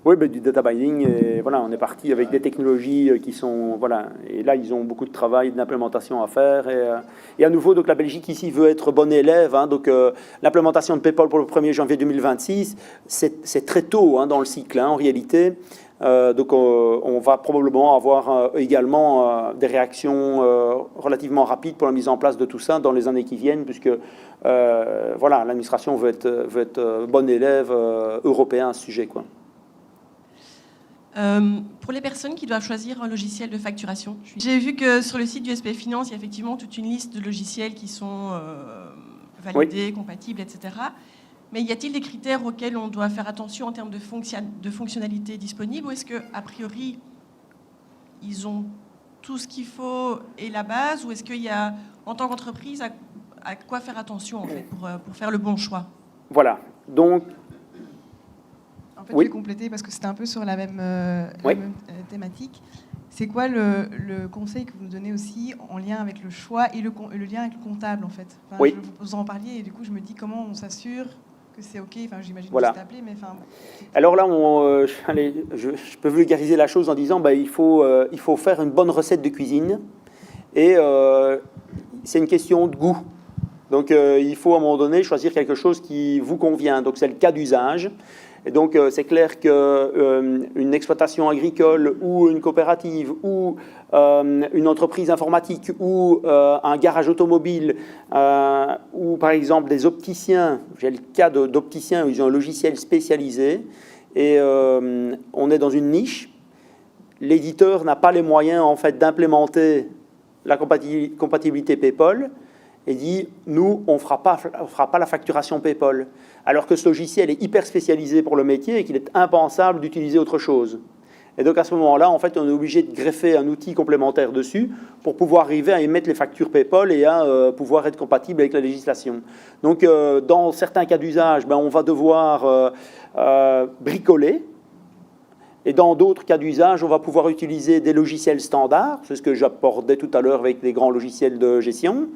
Oui, du data mining, et voilà, on est parti avec des technologies qui sont, voilà, et là ils ont beaucoup de travail d'implémentation à faire, et à nouveau, donc la Belgique ici veut être bon élève, hein, donc l'implémentation de PayPal pour le 1er janvier 2026, c'est très tôt hein, dans le cycle, hein, en réalité, donc on va probablement avoir également des réactions relativement rapides pour la mise en place de tout ça dans les années qui viennent, puisque voilà, l'administration veut être bon élève européen à ce sujet, quoi. Pour les personnes qui doivent choisir un logiciel de facturation, j'ai vu que sur le site du SPF Finance, il y a effectivement toute une liste de logiciels qui sont validés, oui, compatibles, etc. Mais y a-t-il des critères auxquels on doit faire attention en termes de fonctionnalités disponibles, ou est-ce qu'à priori, ils ont tout ce qu'il faut et la base, ou est-ce qu'il y a, en tant qu'entreprise, à quoi faire attention en fait, pour faire le bon choix? Voilà, donc... En fait, je vais compléter parce que c'était un peu sur la même thématique. C'est quoi le conseil que vous nous donnez aussi en lien avec le choix et le lien avec le comptable, en fait? Enfin, oui. Vous en parliez et du coup, je me dis comment on s'assure que c'est OK. Enfin, j'imagine voilà. que c'est appelé, mais enfin... Alors là, je peux vulgariser la chose en disant il faut faire une bonne recette de cuisine et c'est une question de goût. Donc, il faut à un moment donné choisir quelque chose qui vous convient. Donc, c'est le cas d'usage. Et donc, c'est clair qu'une exploitation agricole ou une coopérative ou une entreprise informatique ou un garage automobile ou, par exemple, des opticiens, j'ai le cas d'opticiens où ils ont un logiciel spécialisé et on est dans une niche. L'éditeur n'a pas les moyens, en fait, d'implémenter la compatibilité PayPal et dit, nous, on ne fera pas la facturation PayPal. Alors que ce logiciel est hyper spécialisé pour le métier et qu'il est impensable d'utiliser autre chose. Et donc à ce moment-là, en fait, on est obligé de greffer un outil complémentaire dessus pour pouvoir arriver à émettre les factures PayPal et à pouvoir être compatible avec la législation. Donc dans certains cas d'usage, on va devoir bricoler. Et dans d'autres cas d'usage, on va pouvoir utiliser des logiciels standards, c'est ce que j'abordais tout à l'heure avec les grands logiciels de gestion.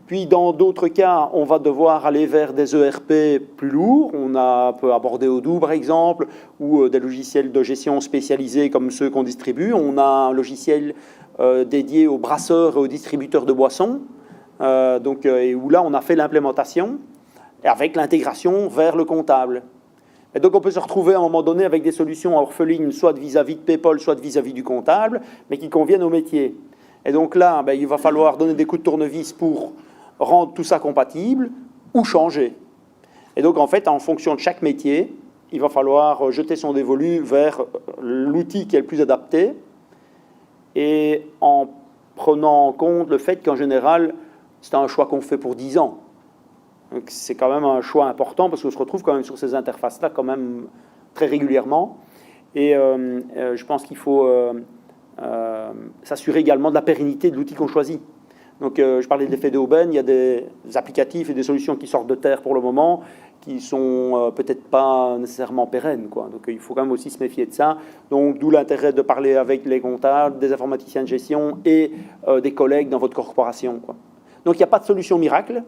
Puis dans d'autres cas, on va devoir aller vers des ERP plus lourds. On peut aborder Odoo par exemple, ou des logiciels de gestion spécialisés comme ceux qu'on distribue. On a un logiciel dédié aux brasseurs et aux distributeurs de boissons, et où là on a fait l'implémentation avec l'intégration vers le comptable. Et donc on peut se retrouver à un moment donné avec des solutions orphelines, soit vis-à-vis de PayPal, soit vis-à-vis du comptable, mais qui conviennent au métier. Et donc là, il va falloir donner des coups de tournevis pour rendre tout ça compatible ou changer. Et donc en fait, en fonction de chaque métier, il va falloir jeter son dévolu vers l'outil qui est le plus adapté et en prenant en compte le fait qu'en général, c'est un choix qu'on fait pour 10 ans. Donc c'est quand même un choix important parce qu'on se retrouve quand même sur ces interfaces-là quand même très régulièrement. Et je pense qu'il faut s'assurer également de la pérennité de l'outil qu'on choisit. Donc je parlais de l'effet d'aubaine, il y a des applicatifs et des solutions qui sortent de terre pour le moment qui sont peut-être pas nécessairement pérennes, quoi. Donc il faut quand même aussi se méfier de ça. Donc d'où l'intérêt de parler avec les comptables, des informaticiens de gestion et des collègues dans votre corporation, quoi. Donc il n'y a pas de solution miracle.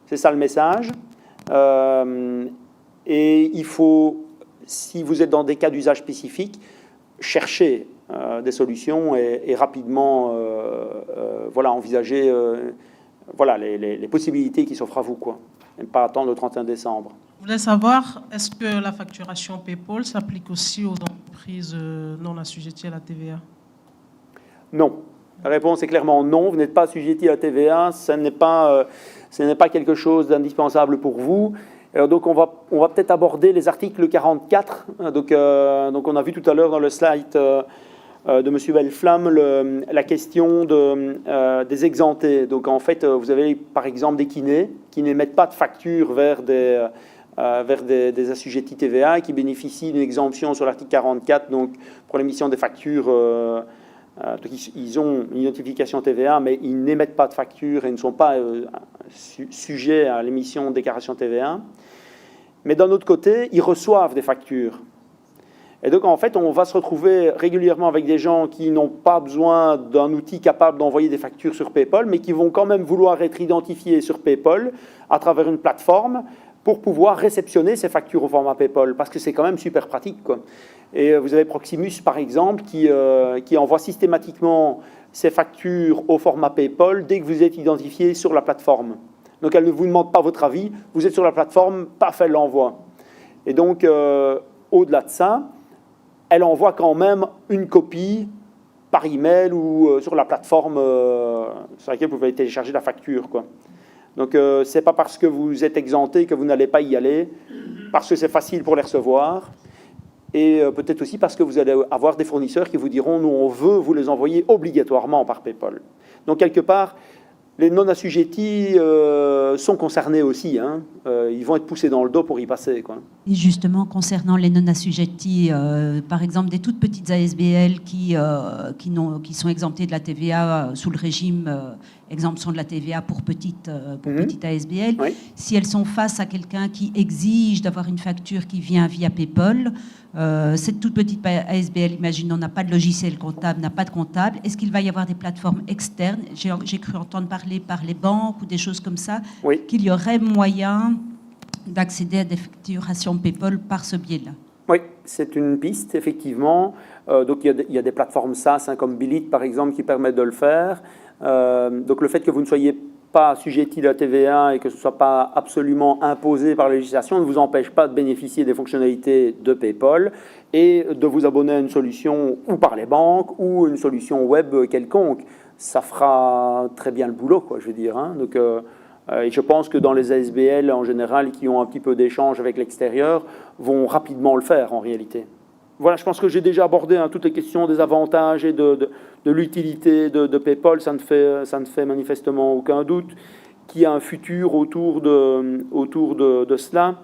C'est ça le message. Et il faut, si vous êtes dans des cas d'usage spécifiques, chercher des solutions et rapidement envisager les possibilités qui s'offrent à vous, quoi. Et pas attendre le 31 décembre. Je voulais savoir, est-ce que la facturation PayPal s'applique aussi aux entreprises non assujetties à la TVA? Non. La réponse est clairement non. Vous n'êtes pas assujetti à la TVA. Ce n'est pas quelque chose d'indispensable pour vous. Alors donc on va peut-être aborder les articles 44. Donc on a vu tout à l'heure dans le slide de M. Belflamme la question des exemptés. Donc en fait, vous avez par exemple des kinés qui n'émettent pas de facture vers des vers des assujettis TVA qui bénéficient d'une exemption sur l'article 44, donc pour l'émission des factures. Donc ils ont une identification TVA, mais ils n'émettent pas de facture et ne sont pas sujets à l'émission de déclaration TVA. Mais d'un autre côté, ils reçoivent des factures. Et donc, en fait, on va se retrouver régulièrement avec des gens qui n'ont pas besoin d'un outil capable d'envoyer des factures sur PayPal, mais qui vont quand même vouloir être identifiés sur PayPal à travers une plateforme pour pouvoir réceptionner ces factures au format PayPal, parce que c'est quand même super pratique, quoi. Et vous avez Proximus, par exemple, qui envoie systématiquement ces factures au format PayPal dès que vous êtes identifié sur la plateforme. Donc, elle ne vous demande pas votre avis, vous êtes sur la plateforme, paf, elle l'envoie. Et donc, au-delà de ça, elle envoie quand même une copie par email ou sur la plateforme sur laquelle vous pouvez télécharger la facture, quoi. Donc, ce n'est pas parce que vous êtes exempté que vous n'allez pas y aller, parce que c'est facile pour les recevoir, et peut-être aussi parce que vous allez avoir des fournisseurs qui vous diront « nous, on veut vous les envoyer obligatoirement par PayPal ». Donc, quelque part, les non-assujettis sont concernés aussi, hein. Ils vont être poussés dans le dos pour y passer, quoi. Et justement, concernant les non-assujettis, par exemple des toutes petites ASBL qui sont exemptées de la TVA sous le régime exemption de la TVA pour petites ASBL, Oui. si elles sont face à quelqu'un qui exige d'avoir une facture qui vient via PayPal, cette toute petite ASBL, imaginons, n'a pas de logiciel comptable, n'a pas de comptable, est-ce qu'il va y avoir des plateformes externes, j'ai cru entendre parler par les banques ou des choses comme ça, Oui. qu'il y aurait moyen d'accéder à des facturations PayPal par ce biais-là? Oui, c'est une piste, effectivement. Donc, il y a des plateformes SaaS, hein, comme Bilit, par exemple, qui permettent de le faire. Donc, le fait que vous ne soyez pas assujetti à la TVA et que ce ne soit pas absolument imposé par la législation ne vous empêche pas de bénéficier des fonctionnalités de PayPal et de vous abonner à une solution ou par les banques ou une solution web quelconque. Ça fera très bien le boulot, quoi, je veux dire, hein. Donc, et je pense que dans les ASBL, en général, qui ont un petit peu d'échange avec l'extérieur, vont rapidement le faire, en réalité. Voilà, je pense que j'ai déjà abordé, hein, toutes les questions des avantages et de l'utilité de PayPal. Ça ne fait manifestement aucun doute qu'il y a un futur autour de cela.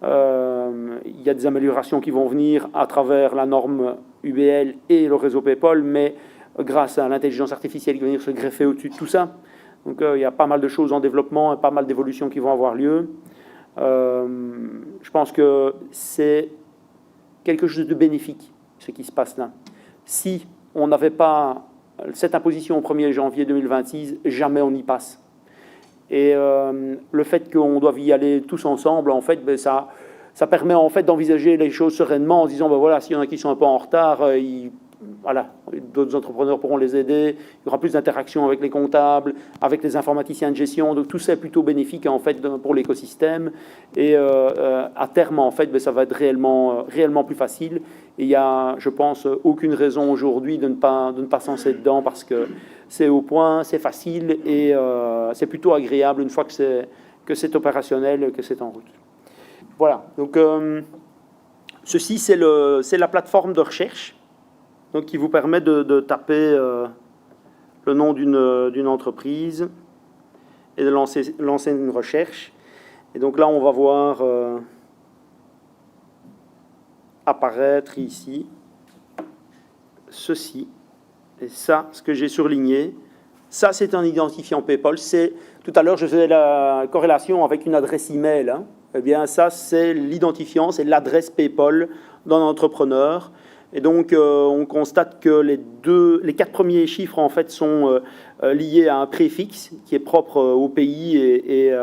Il y a des améliorations qui vont venir à travers la norme UBL et le réseau PayPal, mais grâce à l'intelligence artificielle qui va venir se greffer au-dessus de tout ça. Donc, il y a pas mal de choses en développement et pas mal d'évolutions qui vont avoir lieu. Je pense que c'est quelque chose de bénéfique, ce qui se passe là. Si on n'avait pas cette imposition au 1er janvier 2026, jamais on y passe. Et le fait qu'on doive y aller tous ensemble, en fait, ben, ça permet en fait d'envisager les choses sereinement en se disant, ben voilà, s'il y en a qui sont un peu en retard, voilà, d'autres entrepreneurs pourront les aider, il y aura plus d'interaction avec les comptables, avec les informaticiens de gestion, donc tout ça est plutôt bénéfique en fait pour l'écosystème et à terme en fait ben, ça va être réellement plus facile et il y a, je pense, aucune raison aujourd'hui de ne pas s'en lancer dedans parce que c'est au point, c'est facile et c'est plutôt agréable une fois que c'est opérationnel, que c'est en route. Voilà, donc ceci c'est la plateforme de recherche. Donc, qui vous permet de taper le nom d'une entreprise et de lancer une recherche. Et donc là, on va voir apparaître ici ceci. Et ça, ce que j'ai surligné, ça, c'est un identifiant PayPal. Tout à l'heure, je faisais la corrélation avec une adresse email, hein. Eh bien, ça, c'est l'identifiant, c'est l'adresse PayPal d'un entrepreneur. Et donc, on constate que les 4 premiers chiffres, en fait, sont liés à un préfixe qui est propre au pays et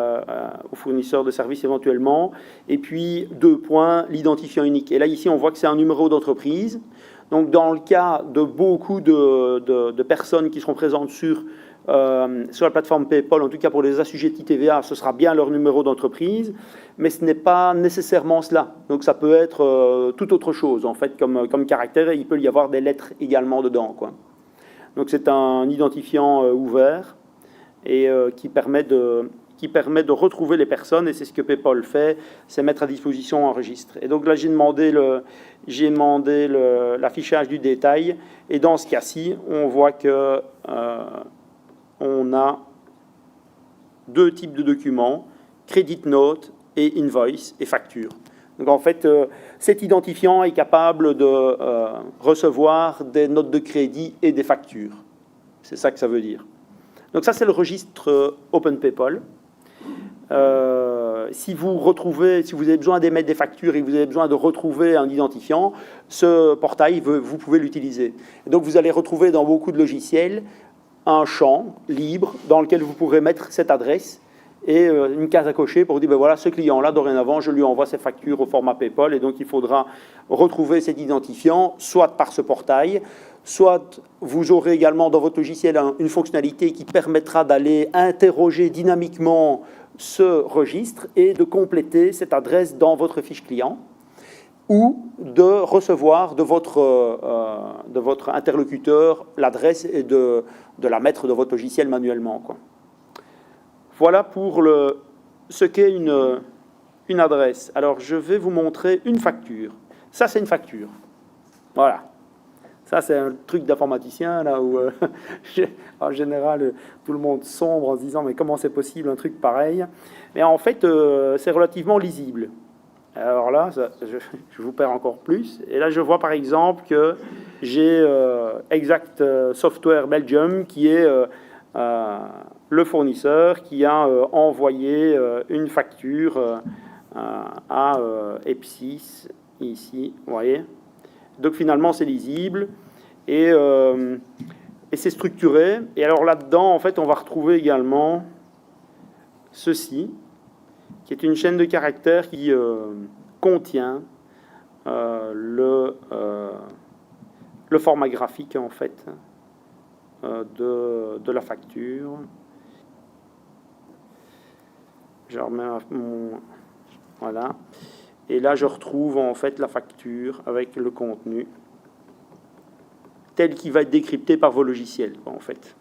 aux fournisseurs de services éventuellement. Et puis, 2 points, l'identifiant unique. Et là, ici, on voit que c'est un numéro d'entreprise. Donc, dans le cas de beaucoup de personnes qui seront présentes sur la plateforme PayPal, en tout cas pour les assujettis TVA, ce sera bien leur numéro d'entreprise, mais ce n'est pas nécessairement cela. Donc ça peut être toute autre chose, en fait, comme caractère, et il peut y avoir des lettres également dedans, quoi. Donc c'est un identifiant ouvert et qui permet de retrouver les personnes, et c'est ce que PayPal fait, c'est mettre à disposition un registre. Et donc là, j'ai demandé l'affichage du détail, et dans ce cas-ci, on voit que on a 2 types de documents, Credit Note et invoice et facture. Donc en fait, cet identifiant est capable de recevoir des notes de crédit et des factures. C'est ça que ça veut dire. Donc ça, c'est le registre OpenPayPal. Si vous avez besoin d'émettre des factures et que vous avez besoin de retrouver un identifiant, ce portail, vous pouvez l'utiliser. Donc vous allez retrouver dans beaucoup de logiciels un champ libre dans lequel vous pourrez mettre cette adresse et une case à cocher pour dire, ben voilà, ce client-là, dorénavant, je lui envoie ses factures au format PayPal, et donc il faudra retrouver cet identifiant, soit par ce portail, soit vous aurez également dans votre logiciel une fonctionnalité qui permettra d'aller interroger dynamiquement ce registre et de compléter cette adresse dans votre fiche client, ou de recevoir de votre interlocuteur l'adresse et de la mettre dans votre logiciel manuellement, quoi. Voilà pour ce qu'est une adresse. Alors, je vais vous montrer une facture. Ça, c'est une facture. Voilà. Ça, c'est un truc d'informaticien, là où, en général, tout le monde sombre en se disant « Mais comment c'est possible, un truc pareil ?» Mais en fait, c'est relativement lisible. Alors là, je vous perds encore plus. Et là, je vois, par exemple, que j'ai Exact Software Belgium, qui est le fournisseur qui a envoyé une facture à Epsys, ici, vous voyez. Donc finalement, c'est lisible et c'est structuré. Et alors là-dedans, en fait, on va retrouver également ceci, qui est une chaîne de caractères qui contient le format graphique, en fait, de la facture. Je remets voilà. Et là, je retrouve en fait la facture avec le contenu tel qu'il va être décrypté par vos logiciels, en fait.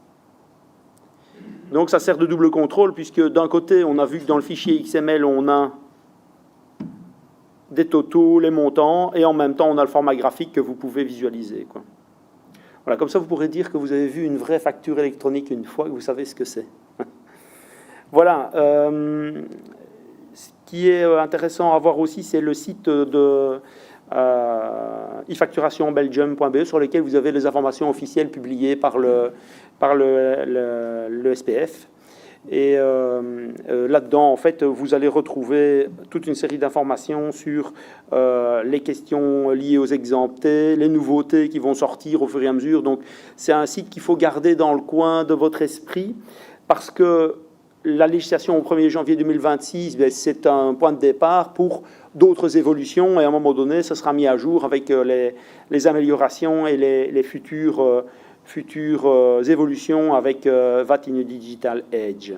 Donc, ça sert de double contrôle, puisque d'un côté, on a vu que dans le fichier XML, on a des totaux, les montants, et en même temps, on a le format graphique que vous pouvez visualiser, quoi. Voilà, comme ça, vous pourrez dire que vous avez vu une vraie facture électronique une fois, que vous savez ce que c'est. Voilà. Ce qui est intéressant à voir aussi, c'est le site de e-facturationbelgium.be sur lequel vous avez les informations officielles publiées par le SPF. Et là-dedans, en fait, vous allez retrouver toute une série d'informations sur les questions liées aux exemptés, les nouveautés qui vont sortir au fur et à mesure. Donc, c'est un site qu'il faut garder dans le coin de votre esprit, parce que la législation au 1er janvier 2026, c'est un point de départ pour d'autres évolutions, et à un moment donné, ça sera mis à jour avec les améliorations et les futures évolutions avec VAT in a Digital Age.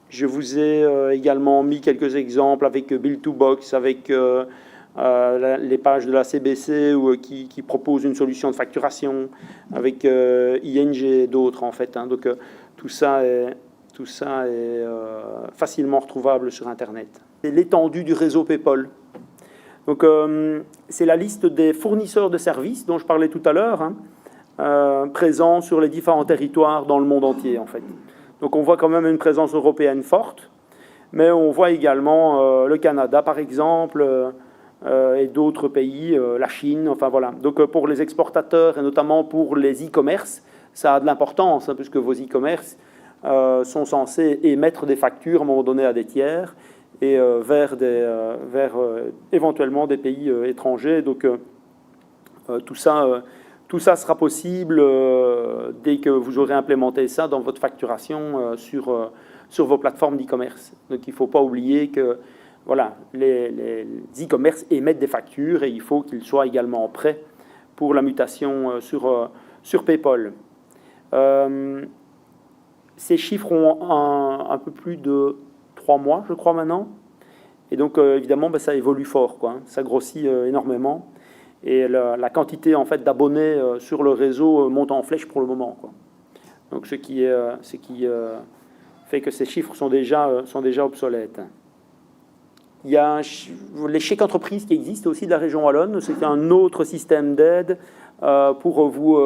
Je vous ai également mis quelques exemples avec Bill2Box, avec les pages de la CBC qui proposent une solution de facturation, avec ING et d'autres, en fait. Hein. Donc tout ça est facilement retrouvable sur Internet. C'est l'étendue du réseau PayPal. Donc c'est la liste des fournisseurs de services dont je parlais tout à l'heure, hein, présents sur les différents territoires dans le monde entier, en fait. Donc on voit quand même une présence européenne forte, mais on voit également le Canada, par exemple, et d'autres pays, la Chine, enfin voilà. Donc pour les exportateurs et notamment pour les e-commerce, ça a de l'importance, hein, puisque vos e-commerce sont censés émettre des factures à un moment donné à des tiers et vers éventuellement des pays étrangers. Donc tout ça sera possible dès que vous aurez implémenté ça dans votre facturation sur vos plateformes d'e-commerce. Donc il ne faut pas oublier que voilà, les e-commerce émettent des factures et il faut qu'ils soient également prêts pour la mutation sur PayPal. Ces chiffres ont un peu plus de 3 mois, je crois, maintenant. Et donc, évidemment, ça évolue fort, quoi. Ça grossit énormément. Et la quantité, en fait, d'abonnés sur le réseau monte en flèche pour le moment, quoi. Donc, ce qui fait que ces chiffres sont déjà obsolètes. Il y a les chèques entreprises qui existent aussi de la région wallonne. C'est un autre système d'aide pour vous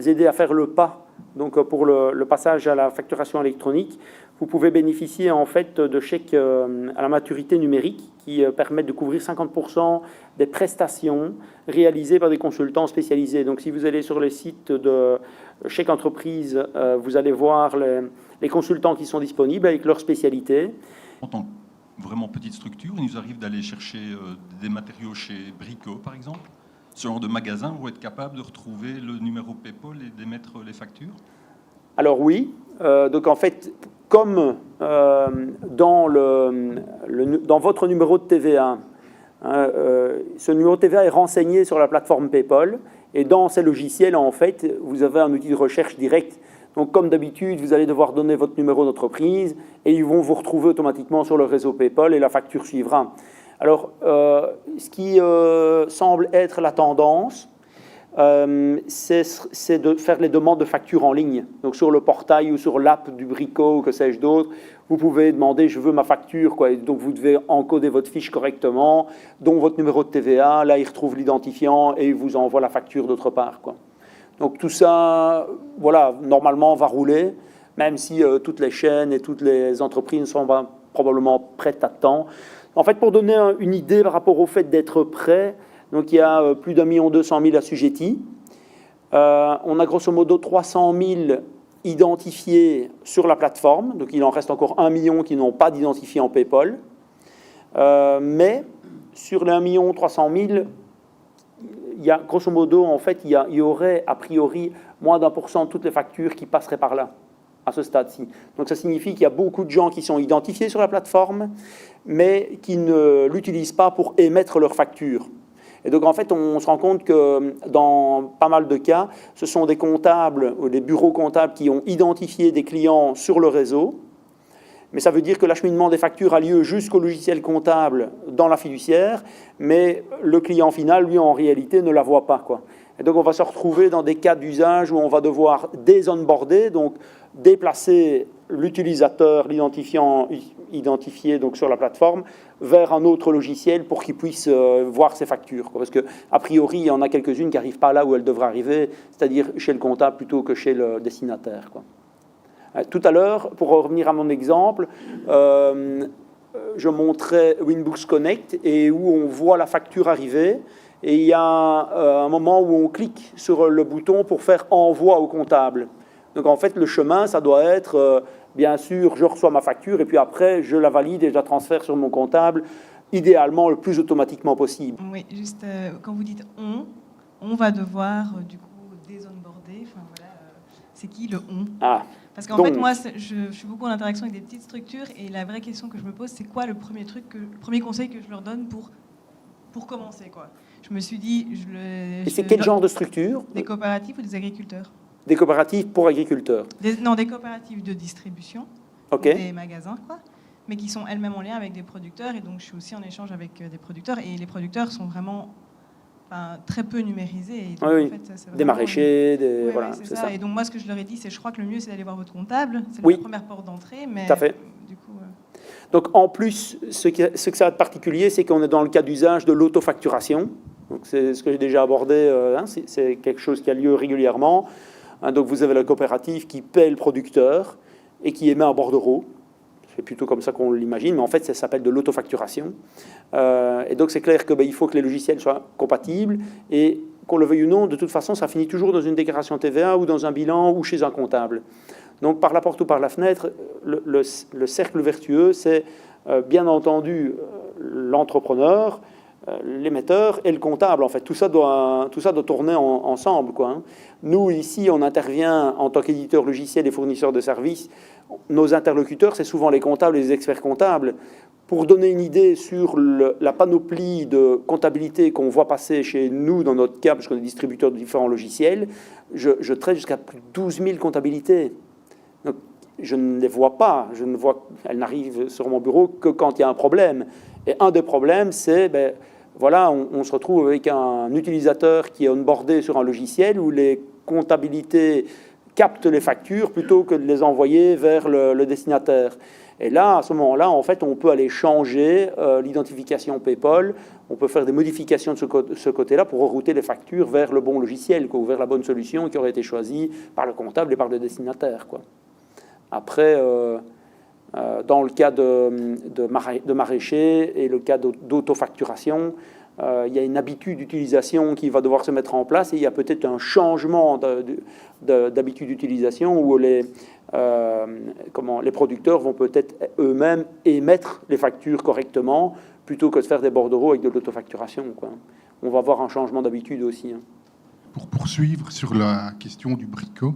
aider à faire le pas Donc pour le passage à la facturation électronique, vous pouvez bénéficier en fait de chèques à la maturité numérique qui permettent de couvrir 50% des prestations réalisées par des consultants spécialisés. Donc si vous allez sur le site de Chèque Entreprise, vous allez voir les consultants qui sont disponibles avec leur spécialité. En tant que vraiment petite structure, il nous arrive d'aller chercher des matériaux chez Brico, par exemple. Ce genre de magasin, vous êtes capable de retrouver le numéro PayPal et d'émettre les factures? Alors oui, donc en fait, comme dans votre numéro de TVA, ce numéro de TVA est renseigné sur la plateforme PayPal, et dans ces logiciels, en fait, vous avez un outil de recherche direct. Donc comme d'habitude, vous allez devoir donner votre numéro d'entreprise, et ils vont vous retrouver automatiquement sur le réseau PayPal, et la facture suivra. Alors, ce qui semble être la tendance, c'est de faire les demandes de factures en ligne. Donc sur le portail ou sur l'app du Brico ou que sais-je d'autre, vous pouvez demander « je veux ma facture ». Et donc vous devez encoder votre fiche correctement, dont votre numéro de TVA. Là, il retrouve l'identifiant et il vous envoie la facture d'autre part, quoi. Donc tout ça, voilà, normalement va rouler, même si toutes les chaînes et toutes les entreprises sont probablement prêtes à temps. En fait, pour donner une idée par rapport au fait d'être prêt, donc il y a plus d'1,2 million assujettis. On a grosso modo 300 000 identifiés sur la plateforme. Donc il en reste encore 1 million qui n'ont pas d'identifié en PayPal. Mais sur les 1 300 000, il y a grosso modo, en fait, il y aurait a priori moins d'1% de toutes les factures qui passeraient par là, à ce stade-ci. Donc ça signifie qu'il y a beaucoup de gens qui sont identifiés sur la plateforme, mais qui ne l'utilisent pas pour émettre leurs factures. Et donc en fait, on se rend compte que dans pas mal de cas, ce sont des comptables ou des bureaux comptables qui ont identifié des clients sur le réseau, mais ça veut dire que l'acheminement des factures a lieu jusqu'au logiciel comptable dans la fiduciaire, mais le client final, lui, en réalité, ne la voit pas, quoi. Et donc on va se retrouver dans des cas d'usage où on va devoir désonboarder, donc déplacer l'utilisateur, l'identifiant identifié donc sur la plateforme, vers un autre logiciel pour qu'il puisse voir ses factures, quoi. Parce qu'a priori, il y en a quelques-unes qui n'arrivent pas là où elles devraient arriver, c'est-à-dire chez le comptable plutôt que chez le destinataire, quoi. Tout à l'heure, pour revenir à mon exemple, je montrais Winbooks Connect et où on voit la facture arriver. Et il y a un moment où on clique sur le bouton pour faire envoi au comptable. Donc en fait, le chemin, ça doit être, bien sûr, je reçois ma facture et puis après, je la valide et je la transfère sur mon comptable, idéalement le plus automatiquement possible. Oui, juste quand vous dites on va devoir du coup désonboarder. Enfin voilà, c'est qui le on? Parce qu'en fait, moi, je suis beaucoup en interaction avec des petites structures et la vraie question que je me pose, c'est quoi le premier conseil que je leur donne pour commencer, quoi. Je me suis dit... Et c'est quel genre de structure? Des coopératives ou des agriculteurs? Des coopératives pour agriculteurs? Non, des coopératives de distribution, des magasins, quoi, mais qui sont elles-mêmes en lien avec des producteurs. Et donc, je suis aussi en échange avec des producteurs. Et les producteurs sont vraiment très peu numérisés. Et donc, oui, en fait, c'est des maraîchers, oui, voilà, oui, c'est ça. Et donc, moi, ce que je leur ai dit, c'est je crois que le mieux, c'est d'aller voir votre comptable. C'est la première porte d'entrée. Mais tout à fait. Du coup, donc, en plus, ce que ça a de particulier, c'est qu'on est dans le cas d'usage de l'autofacturation. Donc, c'est ce que j'ai déjà abordé. C'est quelque chose qui a lieu régulièrement. Donc, vous avez la coopérative qui paie le producteur et qui émet un bordereau. C'est plutôt comme ça qu'on l'imagine, mais en fait, ça s'appelle de l'autofacturation. Et donc, c'est clair qu'il faut que les logiciels soient compatibles. Et qu'on le veuille ou non, de toute façon, ça finit toujours dans une déclaration TVA ou dans un bilan ou chez un comptable. Donc, par la porte ou par la fenêtre, le cercle vertueux, c'est bien entendu l'entrepreneur, l'émetteur et le comptable. En fait, tout ça doit tourner ensemble, quoi, hein. Nous, ici, on intervient en tant qu'éditeur logiciel et fournisseur de services. Nos interlocuteurs, c'est souvent les comptables et les experts comptables. Pour donner une idée sur la panoplie de comptabilité qu'on voit passer chez nous, dans notre cas, parce qu'on est distributeur de différents logiciels, je traite jusqu'à plus de 12 000 comptabilités. Donc, je ne les vois pas. Elles n'arrivent sur mon bureau que quand il y a un problème. Et un des problèmes, c'est... voilà, on se retrouve avec un utilisateur qui est onboardé sur un logiciel où les comptabilités capte les factures plutôt que de les envoyer vers le destinataire. Et là, à ce moment-là, en fait, on peut aller changer l'identification PayPal, on peut faire des modifications de ce côté-là pour rerouter les factures vers le bon logiciel, quoi, ou vers la bonne solution qui aurait été choisie par le comptable et par le destinataire, quoi. Après, dans le cas de maraîchers et le cas d'autofacturation, il y a une habitude d'utilisation qui va devoir se mettre en place et il y a peut-être un changement d'habitude d'utilisation où les producteurs vont peut-être eux-mêmes émettre les factures correctement plutôt que de faire des bordereaux avec de l'autofacturation, quoi. On va avoir un changement d'habitude aussi. Hein. Pour poursuivre sur la question du bricot,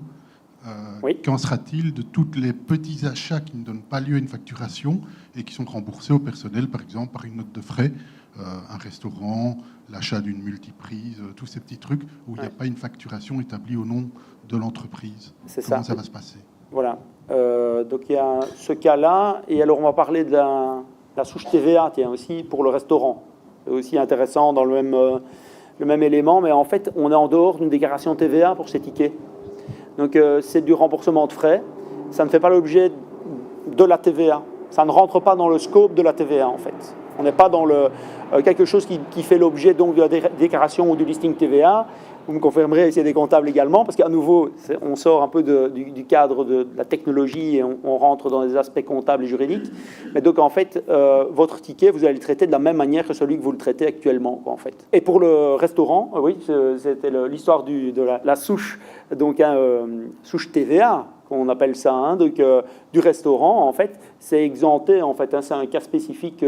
oui. Qu'en sera-t-il de tous les petits achats qui ne donnent pas lieu à une facturation et qui sont remboursés au personnel, par exemple par une note de frais, un restaurant, l'achat d'une multiprise, tous ces petits trucs où il n'y a pas une facturation établie au nom de l'entreprise? Comment ça va se passer? Voilà. Donc il y a ce cas-là. Et alors on va parler de la souche TVA, tiens, aussi pour le restaurant. C'est aussi intéressant dans le même élément, mais en fait on est en dehors d'une déclaration TVA pour ces tickets. Donc c'est du remboursement de frais. Ça ne fait pas l'objet de la TVA. Ça ne rentre pas dans le scope de la TVA en fait. On n'est pas dans quelque chose qui fait l'objet donc de la déclaration ou du listing TVA. Vous me confirmerez, c'est des comptables également, parce qu'à nouveau, on sort un peu du cadre de la technologie et on rentre dans des aspects comptables et juridiques. Mais donc en fait, votre ticket, vous allez le traiter de la même manière que celui que vous le traitez actuellement, quoi, en fait. Et pour le restaurant, oui, c'était l'histoire de la souche, donc souche TVA, qu'on appelle ça, hein, donc, du restaurant, en fait, c'est exempté, en fait, hein, c'est un cas spécifique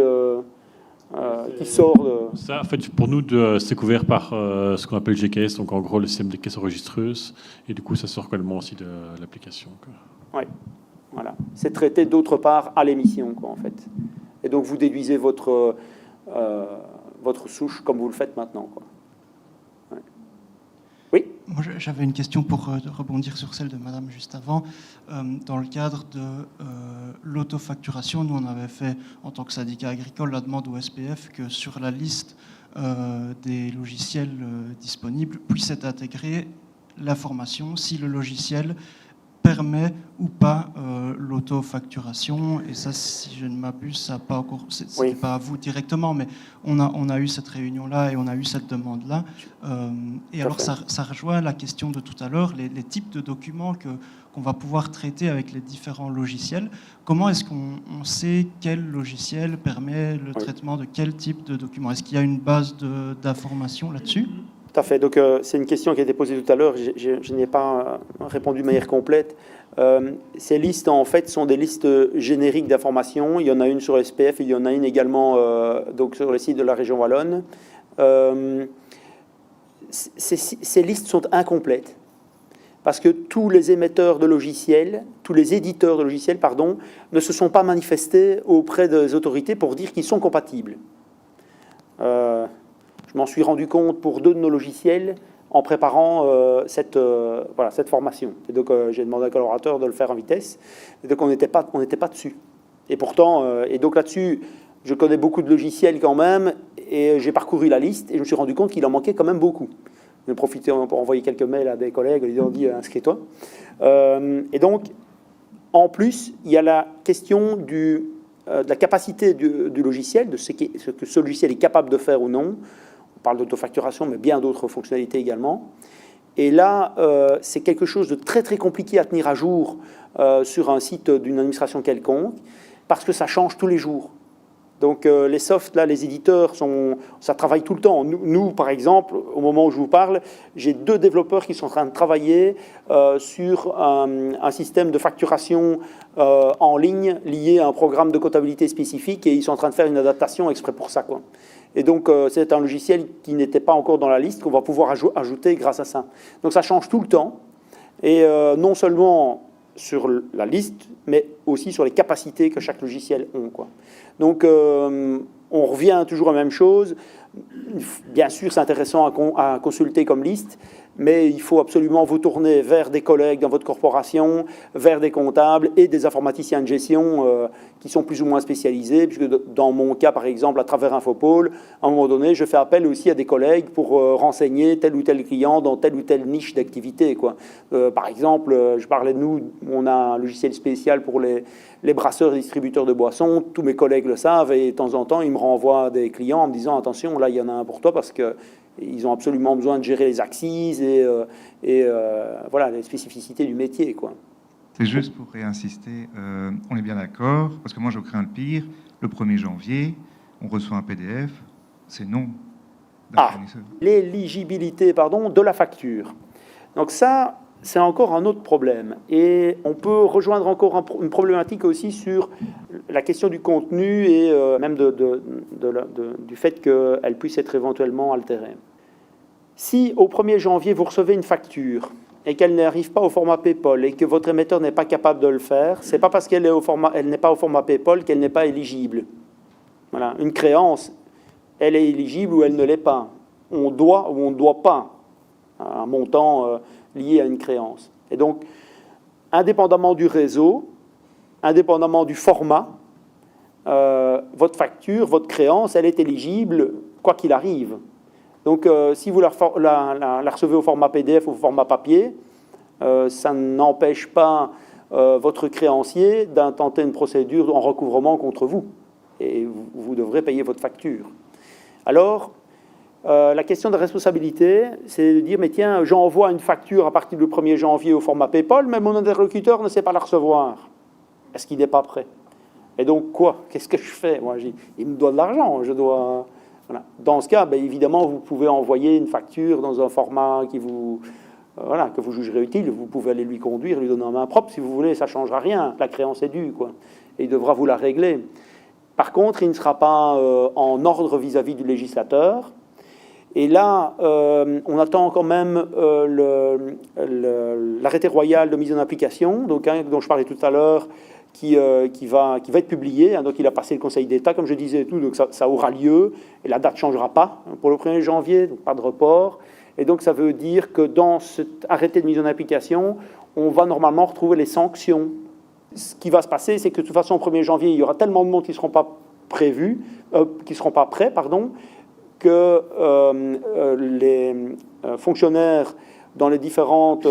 qui sort de... Ça, en fait, pour nous, c'est couvert par ce qu'on appelle GKS, donc en gros le système des caisses enregistreuses, et du coup, ça sort complètement aussi de l'application. Oui, voilà. C'est traité d'autre part à l'émission, quoi, en fait. Et donc, vous déduisez votre souche comme vous le faites maintenant, quoi. Ouais. Oui. Moi, j'avais une question pour rebondir sur celle de Madame juste avant. Dans le cadre de l'autofacturation, nous, on avait fait, en tant que syndicat agricole, la demande au SPF que sur la liste des logiciels disponibles puisse être intégrée l'information si le logiciel permet ou pas l'autofacturation. Et ça, si je ne m'abuse, ça n'a pas encore... C'était oui. pas à vous directement, mais on a eu cette réunion-là et on a eu cette demande-là. Et alors, ça rejoint la question de tout à l'heure, les types de documents qu'on va pouvoir traiter avec les différents logiciels. Comment est-ce qu'on sait quel logiciel permet le traitement de quel type de documents? Est-ce qu'il y a une base d'informations là-dessus? Tout à fait. Donc, c'est une question qui a été posée tout à l'heure. Je n'y ai pas répondu de manière complète. Ces listes, en fait, sont des listes génériques d'informations. Il y en a une sur SPF et il y en a une également donc sur le site de la région Wallonne. Ces listes sont incomplètes parce que tous les émetteurs de logiciels, tous les éditeurs de logiciels, pardon, ne se sont pas manifestés auprès des autorités pour dire qu'ils sont compatibles. Je m'en suis rendu compte pour 2 de nos logiciels en préparant cette formation. Et donc, j'ai demandé à un collaborateur de le faire en vitesse. Et donc, on n'était pas dessus. Et pourtant, et donc là-dessus, je connais beaucoup de logiciels quand même, et j'ai parcouru la liste, et je me suis rendu compte qu'il en manquait quand même beaucoup. J'ai profité pour envoyer quelques mails à des collègues, ils ont dit « inscris-toi ». Et donc, en plus, il y a la question de la capacité du logiciel, de ce que ce logiciel est capable de faire ou non. On parle d'autofacturation, mais bien d'autres fonctionnalités également. Et là, c'est quelque chose de très très compliqué à tenir à jour sur un site d'une administration quelconque, parce que ça change tous les jours. Donc les softs, là, les éditeurs, ça travaille tout le temps. Nous, par exemple, au moment où je vous parle, j'ai 2 développeurs qui sont en train de travailler sur un système de facturation en ligne lié à un programme de comptabilité spécifique, et ils sont en train de faire une adaptation exprès pour ça, quoi. Et donc, c'est un logiciel qui n'était pas encore dans la liste, qu'on va pouvoir ajouter grâce à ça. Donc, ça change tout le temps. Et non seulement sur la liste, mais aussi sur les capacités que chaque logiciel a, quoi. Donc, on revient toujours à la même chose. Bien sûr, c'est intéressant à consulter comme liste, mais il faut absolument vous tourner vers des collègues dans votre corporation, vers des comptables et des informaticiens de gestion qui sont plus ou moins spécialisés, puisque dans mon cas, par exemple, à travers Infopol, à un moment donné, je fais appel aussi à des collègues pour renseigner tel ou tel client dans telle ou telle niche d'activité, quoi. Par exemple, je parlais de nous, on a un logiciel spécial pour les brasseurs et distributeurs de boissons, tous mes collègues le savent, et de temps en temps, ils me renvoient des clients en me disant « Attention, là, il y en a un pour toi, parce que ils ont absolument besoin de gérer les axes et voilà, les spécificités du métier, quoi. » C'est juste pour réinsister, on est bien d'accord, parce que moi je crains le pire, le 1er janvier, on reçoit un PDF, c'est non. L'éligibilité, de la facture. Donc ça, c'est encore un autre problème. Et on peut rejoindre encore une problématique aussi sur la question du contenu et même du fait qu'elle puisse être éventuellement altérée. Si au 1er janvier, vous recevez une facture et qu'elle n'arrive pas au format PayPal et que votre émetteur n'est pas capable de le faire, ce n'est pas parce qu'elle n'est pas au format PayPal qu'elle n'est pas éligible. Voilà. Une créance, elle est éligible ou elle ne l'est pas. On doit ou on ne doit pas un montant lié à une créance. Et donc, indépendamment du réseau, indépendamment du format, votre facture, votre créance, elle est éligible quoi qu'il arrive. Donc, si vous la recevez au format PDF ou au format papier, ça n'empêche pas votre créancier d'intenter une procédure en recouvrement contre vous. Et vous devrez payer votre facture. Alors, la question de responsabilité, c'est de dire, mais tiens, j'envoie une facture à partir du 1er janvier au format PayPal, mais mon interlocuteur ne sait pas la recevoir. Est-ce qu'il n'est pas prêt? Et donc, quoi? Qu'est-ce que je fais? Moi, il me doit de l'argent, je dois... Voilà. Dans ce cas, évidemment, vous pouvez envoyer une facture dans un format que vous jugerez utile. Vous pouvez aller lui conduire, lui donner en main propre. Si vous voulez, ça ne changera rien. La créance est due, quoi. Et il devra vous la régler. Par contre, il ne sera pas en ordre vis-à-vis du législateur. Et là, on attend quand même l'arrêté royal de mise en application, donc, dont je parlais tout à l'heure, qui va être publié. Donc il a passé le Conseil d'État, comme je disais, et tout, donc ça aura lieu. Et la date ne changera pas pour le 1er janvier, donc pas de report. Et donc ça veut dire que dans cet arrêté de mise en application, on va normalement retrouver les sanctions. Ce qui va se passer, c'est que de toute façon, au 1er janvier, il y aura tellement de monde qui ne seront pas prêts, que les fonctionnaires dans les différentes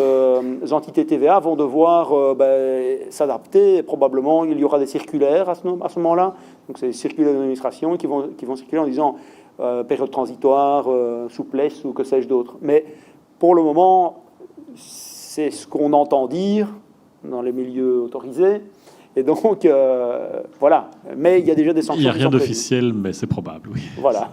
entités TVA vont devoir s'adapter. Probablement, il y aura des circulaires à ce moment-là. Donc, c'est des circulaires d'administration qui vont circuler en disant période transitoire, souplesse ou que sais-je d'autre. Mais pour le moment, c'est ce qu'on entend dire dans les milieux autorisés. Et donc, voilà. Mais il y a déjà des sanctions. Il n'y a rien d'officiel, mais c'est probable, oui. Voilà.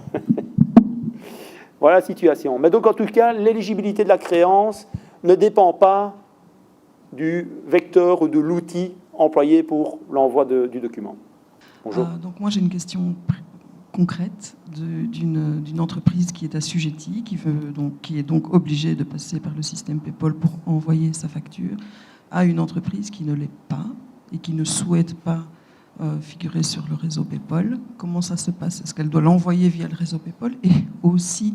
Voilà la situation. Mais donc, en tout cas, l'éligibilité de la créance ne dépend pas du vecteur ou de l'outil employé pour l'envoi du document. Bonjour. Donc, moi, j'ai une question concrète d'une entreprise qui est assujettie, qui est donc obligée de passer par le système PayPal pour envoyer sa facture à une entreprise qui ne l'est pas et qui ne souhaite pas figurer sur le réseau PayPal. Comment ça se passe? Est-ce qu'elle doit l'envoyer via le réseau PayPal et aussi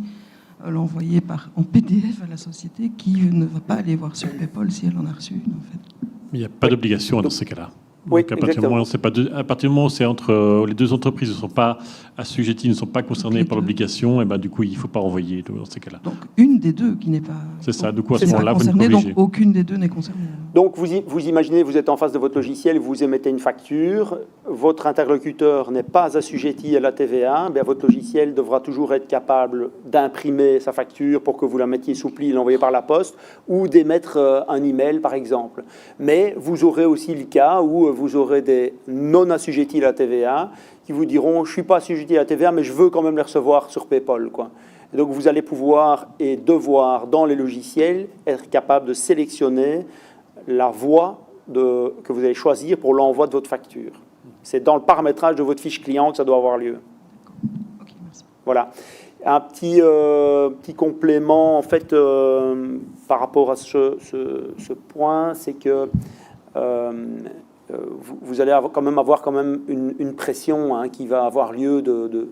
l'envoyer en PDF à la société qui ne va pas aller voir sur PayPal si elle en a reçu une, en fait? Il n'y a pas d'obligation dans ces cas-là. Oui, donc, à partir du moment où c'est entre les deux entreprises ne sont pas assujetties, ne sont pas concernées par l'obligation, et du coup, il ne faut pas envoyer dans ces cas-là. Donc, une des deux qui n'est pas... C'est ça, du coup, à ce moment-là, vous n'êtes pas obligé. Donc, aucune des deux n'est concernée. Donc, vous imaginez, vous êtes en face de votre logiciel, vous émettez une facture, votre interlocuteur n'est pas assujetti à la TVA, votre logiciel devra toujours être capable d'imprimer sa facture pour que vous la mettiez sous pli et l'envoyer par la poste, ou d'émettre un email, par exemple. Mais vous aurez aussi le cas où vous aurez des non-assujettis à la TVA qui vous diront « je ne suis pas assujetti à la TVA, mais je veux quand même les recevoir sur PayPal ». Et donc vous allez pouvoir et devoir, dans les logiciels, être capable de sélectionner la voie que vous allez choisir pour l'envoi de votre facture. C'est dans le paramétrage de votre fiche client que ça doit avoir lieu. Ok, merci. Voilà. Un petit complément, en fait, par rapport à ce point, c'est que vous allez avoir quand même une pression qui va avoir lieu de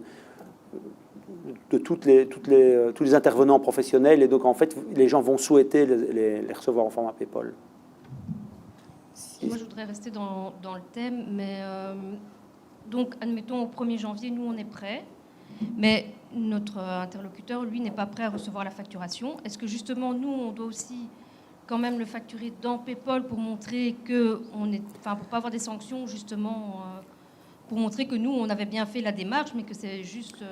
de tous les intervenants professionnels. Et donc, en fait, les gens vont souhaiter les recevoir en format PayPal. Moi, je voudrais rester dans le thème, mais donc, admettons, au 1er janvier, nous, on est prêts, mais notre interlocuteur, lui, n'est pas prêt à recevoir la facturation. Est-ce que, justement, nous, on doit aussi quand même le facturer dans PayPal pour montrer que pour pas avoir des sanctions, justement, pour montrer que nous, on avait bien fait la démarche, mais que c'est juste...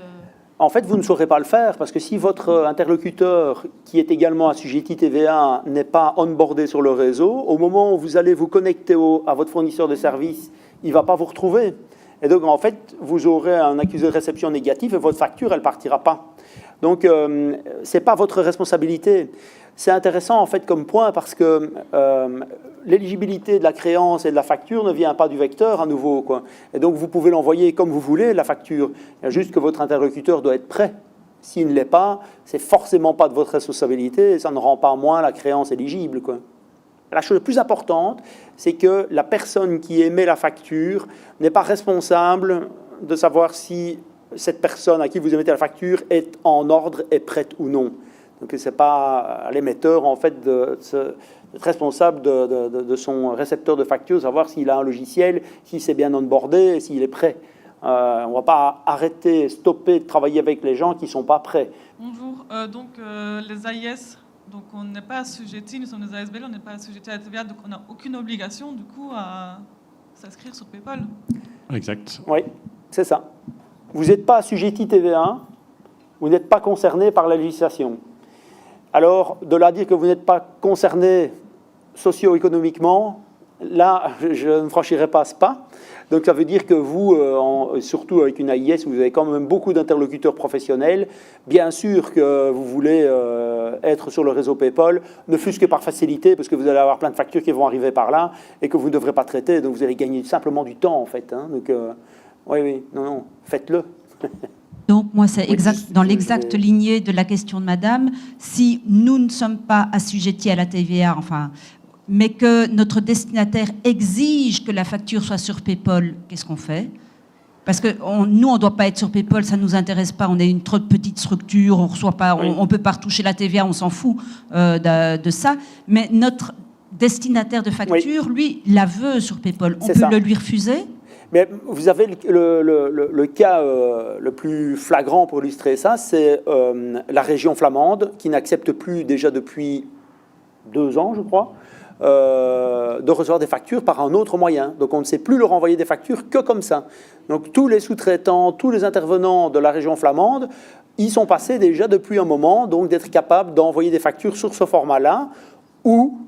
En fait, vous ne saurez pas le faire, parce que si votre interlocuteur, qui est également assujetti TVA, n'est pas onboardé sur le réseau, au moment où vous allez vous connecter à votre fournisseur de services, il ne va pas vous retrouver. Et donc, en fait, vous aurez un accusé de réception négatif et votre facture, elle ne partira pas. Donc, ce n'est pas votre responsabilité. C'est intéressant, en fait, comme point, parce que l'éligibilité de la créance et de la facture ne vient pas du vecteur, à nouveau, quoi. Et donc, vous pouvez l'envoyer comme vous voulez, la facture. Il y a juste que votre interlocuteur doit être prêt. S'il ne l'est pas, c'est forcément pas de votre responsabilité et ça ne rend pas moins la créance éligible, quoi. La chose la plus importante, c'est que la personne qui émet la facture n'est pas responsable de savoir si cette personne à qui vous émettez la facture est en ordre, est prête ou non. Donc, ce n'est pas à l'émetteur, en fait, d'être responsable de son récepteur de facture, savoir s'il a un logiciel, s'il s'est bien onboardé, s'il est prêt. On ne va pas arrêter, stopper de travailler avec les gens qui ne sont pas prêts. Bonjour. Les AIS, donc on n'est pas assujettis, nous sommes des ASBL, on n'est pas assujettis à la TVA, donc on n'a aucune obligation, du coup, à s'inscrire sur PayPal. Exact. Oui, c'est ça. Vous n'êtes pas assujetti TVA, vous n'êtes pas concerné par la législation. Alors, de là à dire que vous n'êtes pas concerné socio-économiquement, là, je ne franchirai pas ce pas. Donc, ça veut dire que vous, surtout avec une AIS, vous avez quand même beaucoup d'interlocuteurs professionnels. Bien sûr que vous voulez être sur le réseau PayPal, ne fût-ce que par facilité, parce que vous allez avoir plein de factures qui vont arriver par là et que vous ne devrez pas traiter. Donc, vous allez gagner simplement du temps, en fait. Hein. Donc, oui, non, faites-le. Donc, moi, c'est dans l'exacte lignée de la question de madame. Si nous ne sommes pas assujettis à la TVA, mais que notre destinataire exige que la facture soit sur PayPal, qu'est-ce qu'on fait? Parce que nous, on ne doit pas être sur PayPal, ça ne nous intéresse pas. On est une trop petite structure, on reçoit pas, on peut pas retoucher la TVA, on s'en fout de ça. Mais notre destinataire de facture, lui, la veut sur PayPal. On peut le lui refuser? Mais vous avez le cas le plus flagrant pour illustrer ça, c'est la région flamande qui n'accepte plus déjà depuis 2 ans, je crois, de recevoir des factures par un autre moyen. Donc on ne sait plus leur envoyer des factures que comme ça. Donc tous les sous-traitants, tous les intervenants de la région flamande, ils sont passés déjà depuis un moment donc d'être capables d'envoyer des factures sur ce format-là ou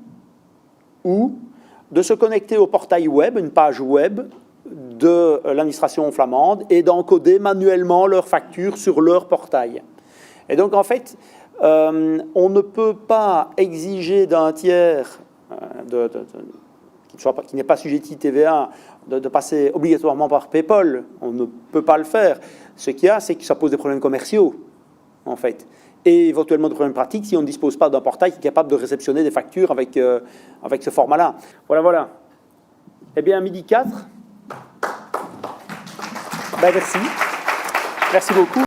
de se connecter au portail web, une page web de l'administration flamande et d'encoder manuellement leurs factures sur leur portail. Et donc, en fait, on ne peut pas exiger d'un tiers qui n'est pas assujetti TVA de passer obligatoirement par PayPal. On ne peut pas le faire. Ce qu'il y a, c'est que ça pose des problèmes commerciaux, en fait. Et éventuellement des problèmes pratiques si on ne dispose pas d'un portail qui est capable de réceptionner des factures avec ce format-là. Voilà. Eh bien, 12h04. Merci beaucoup.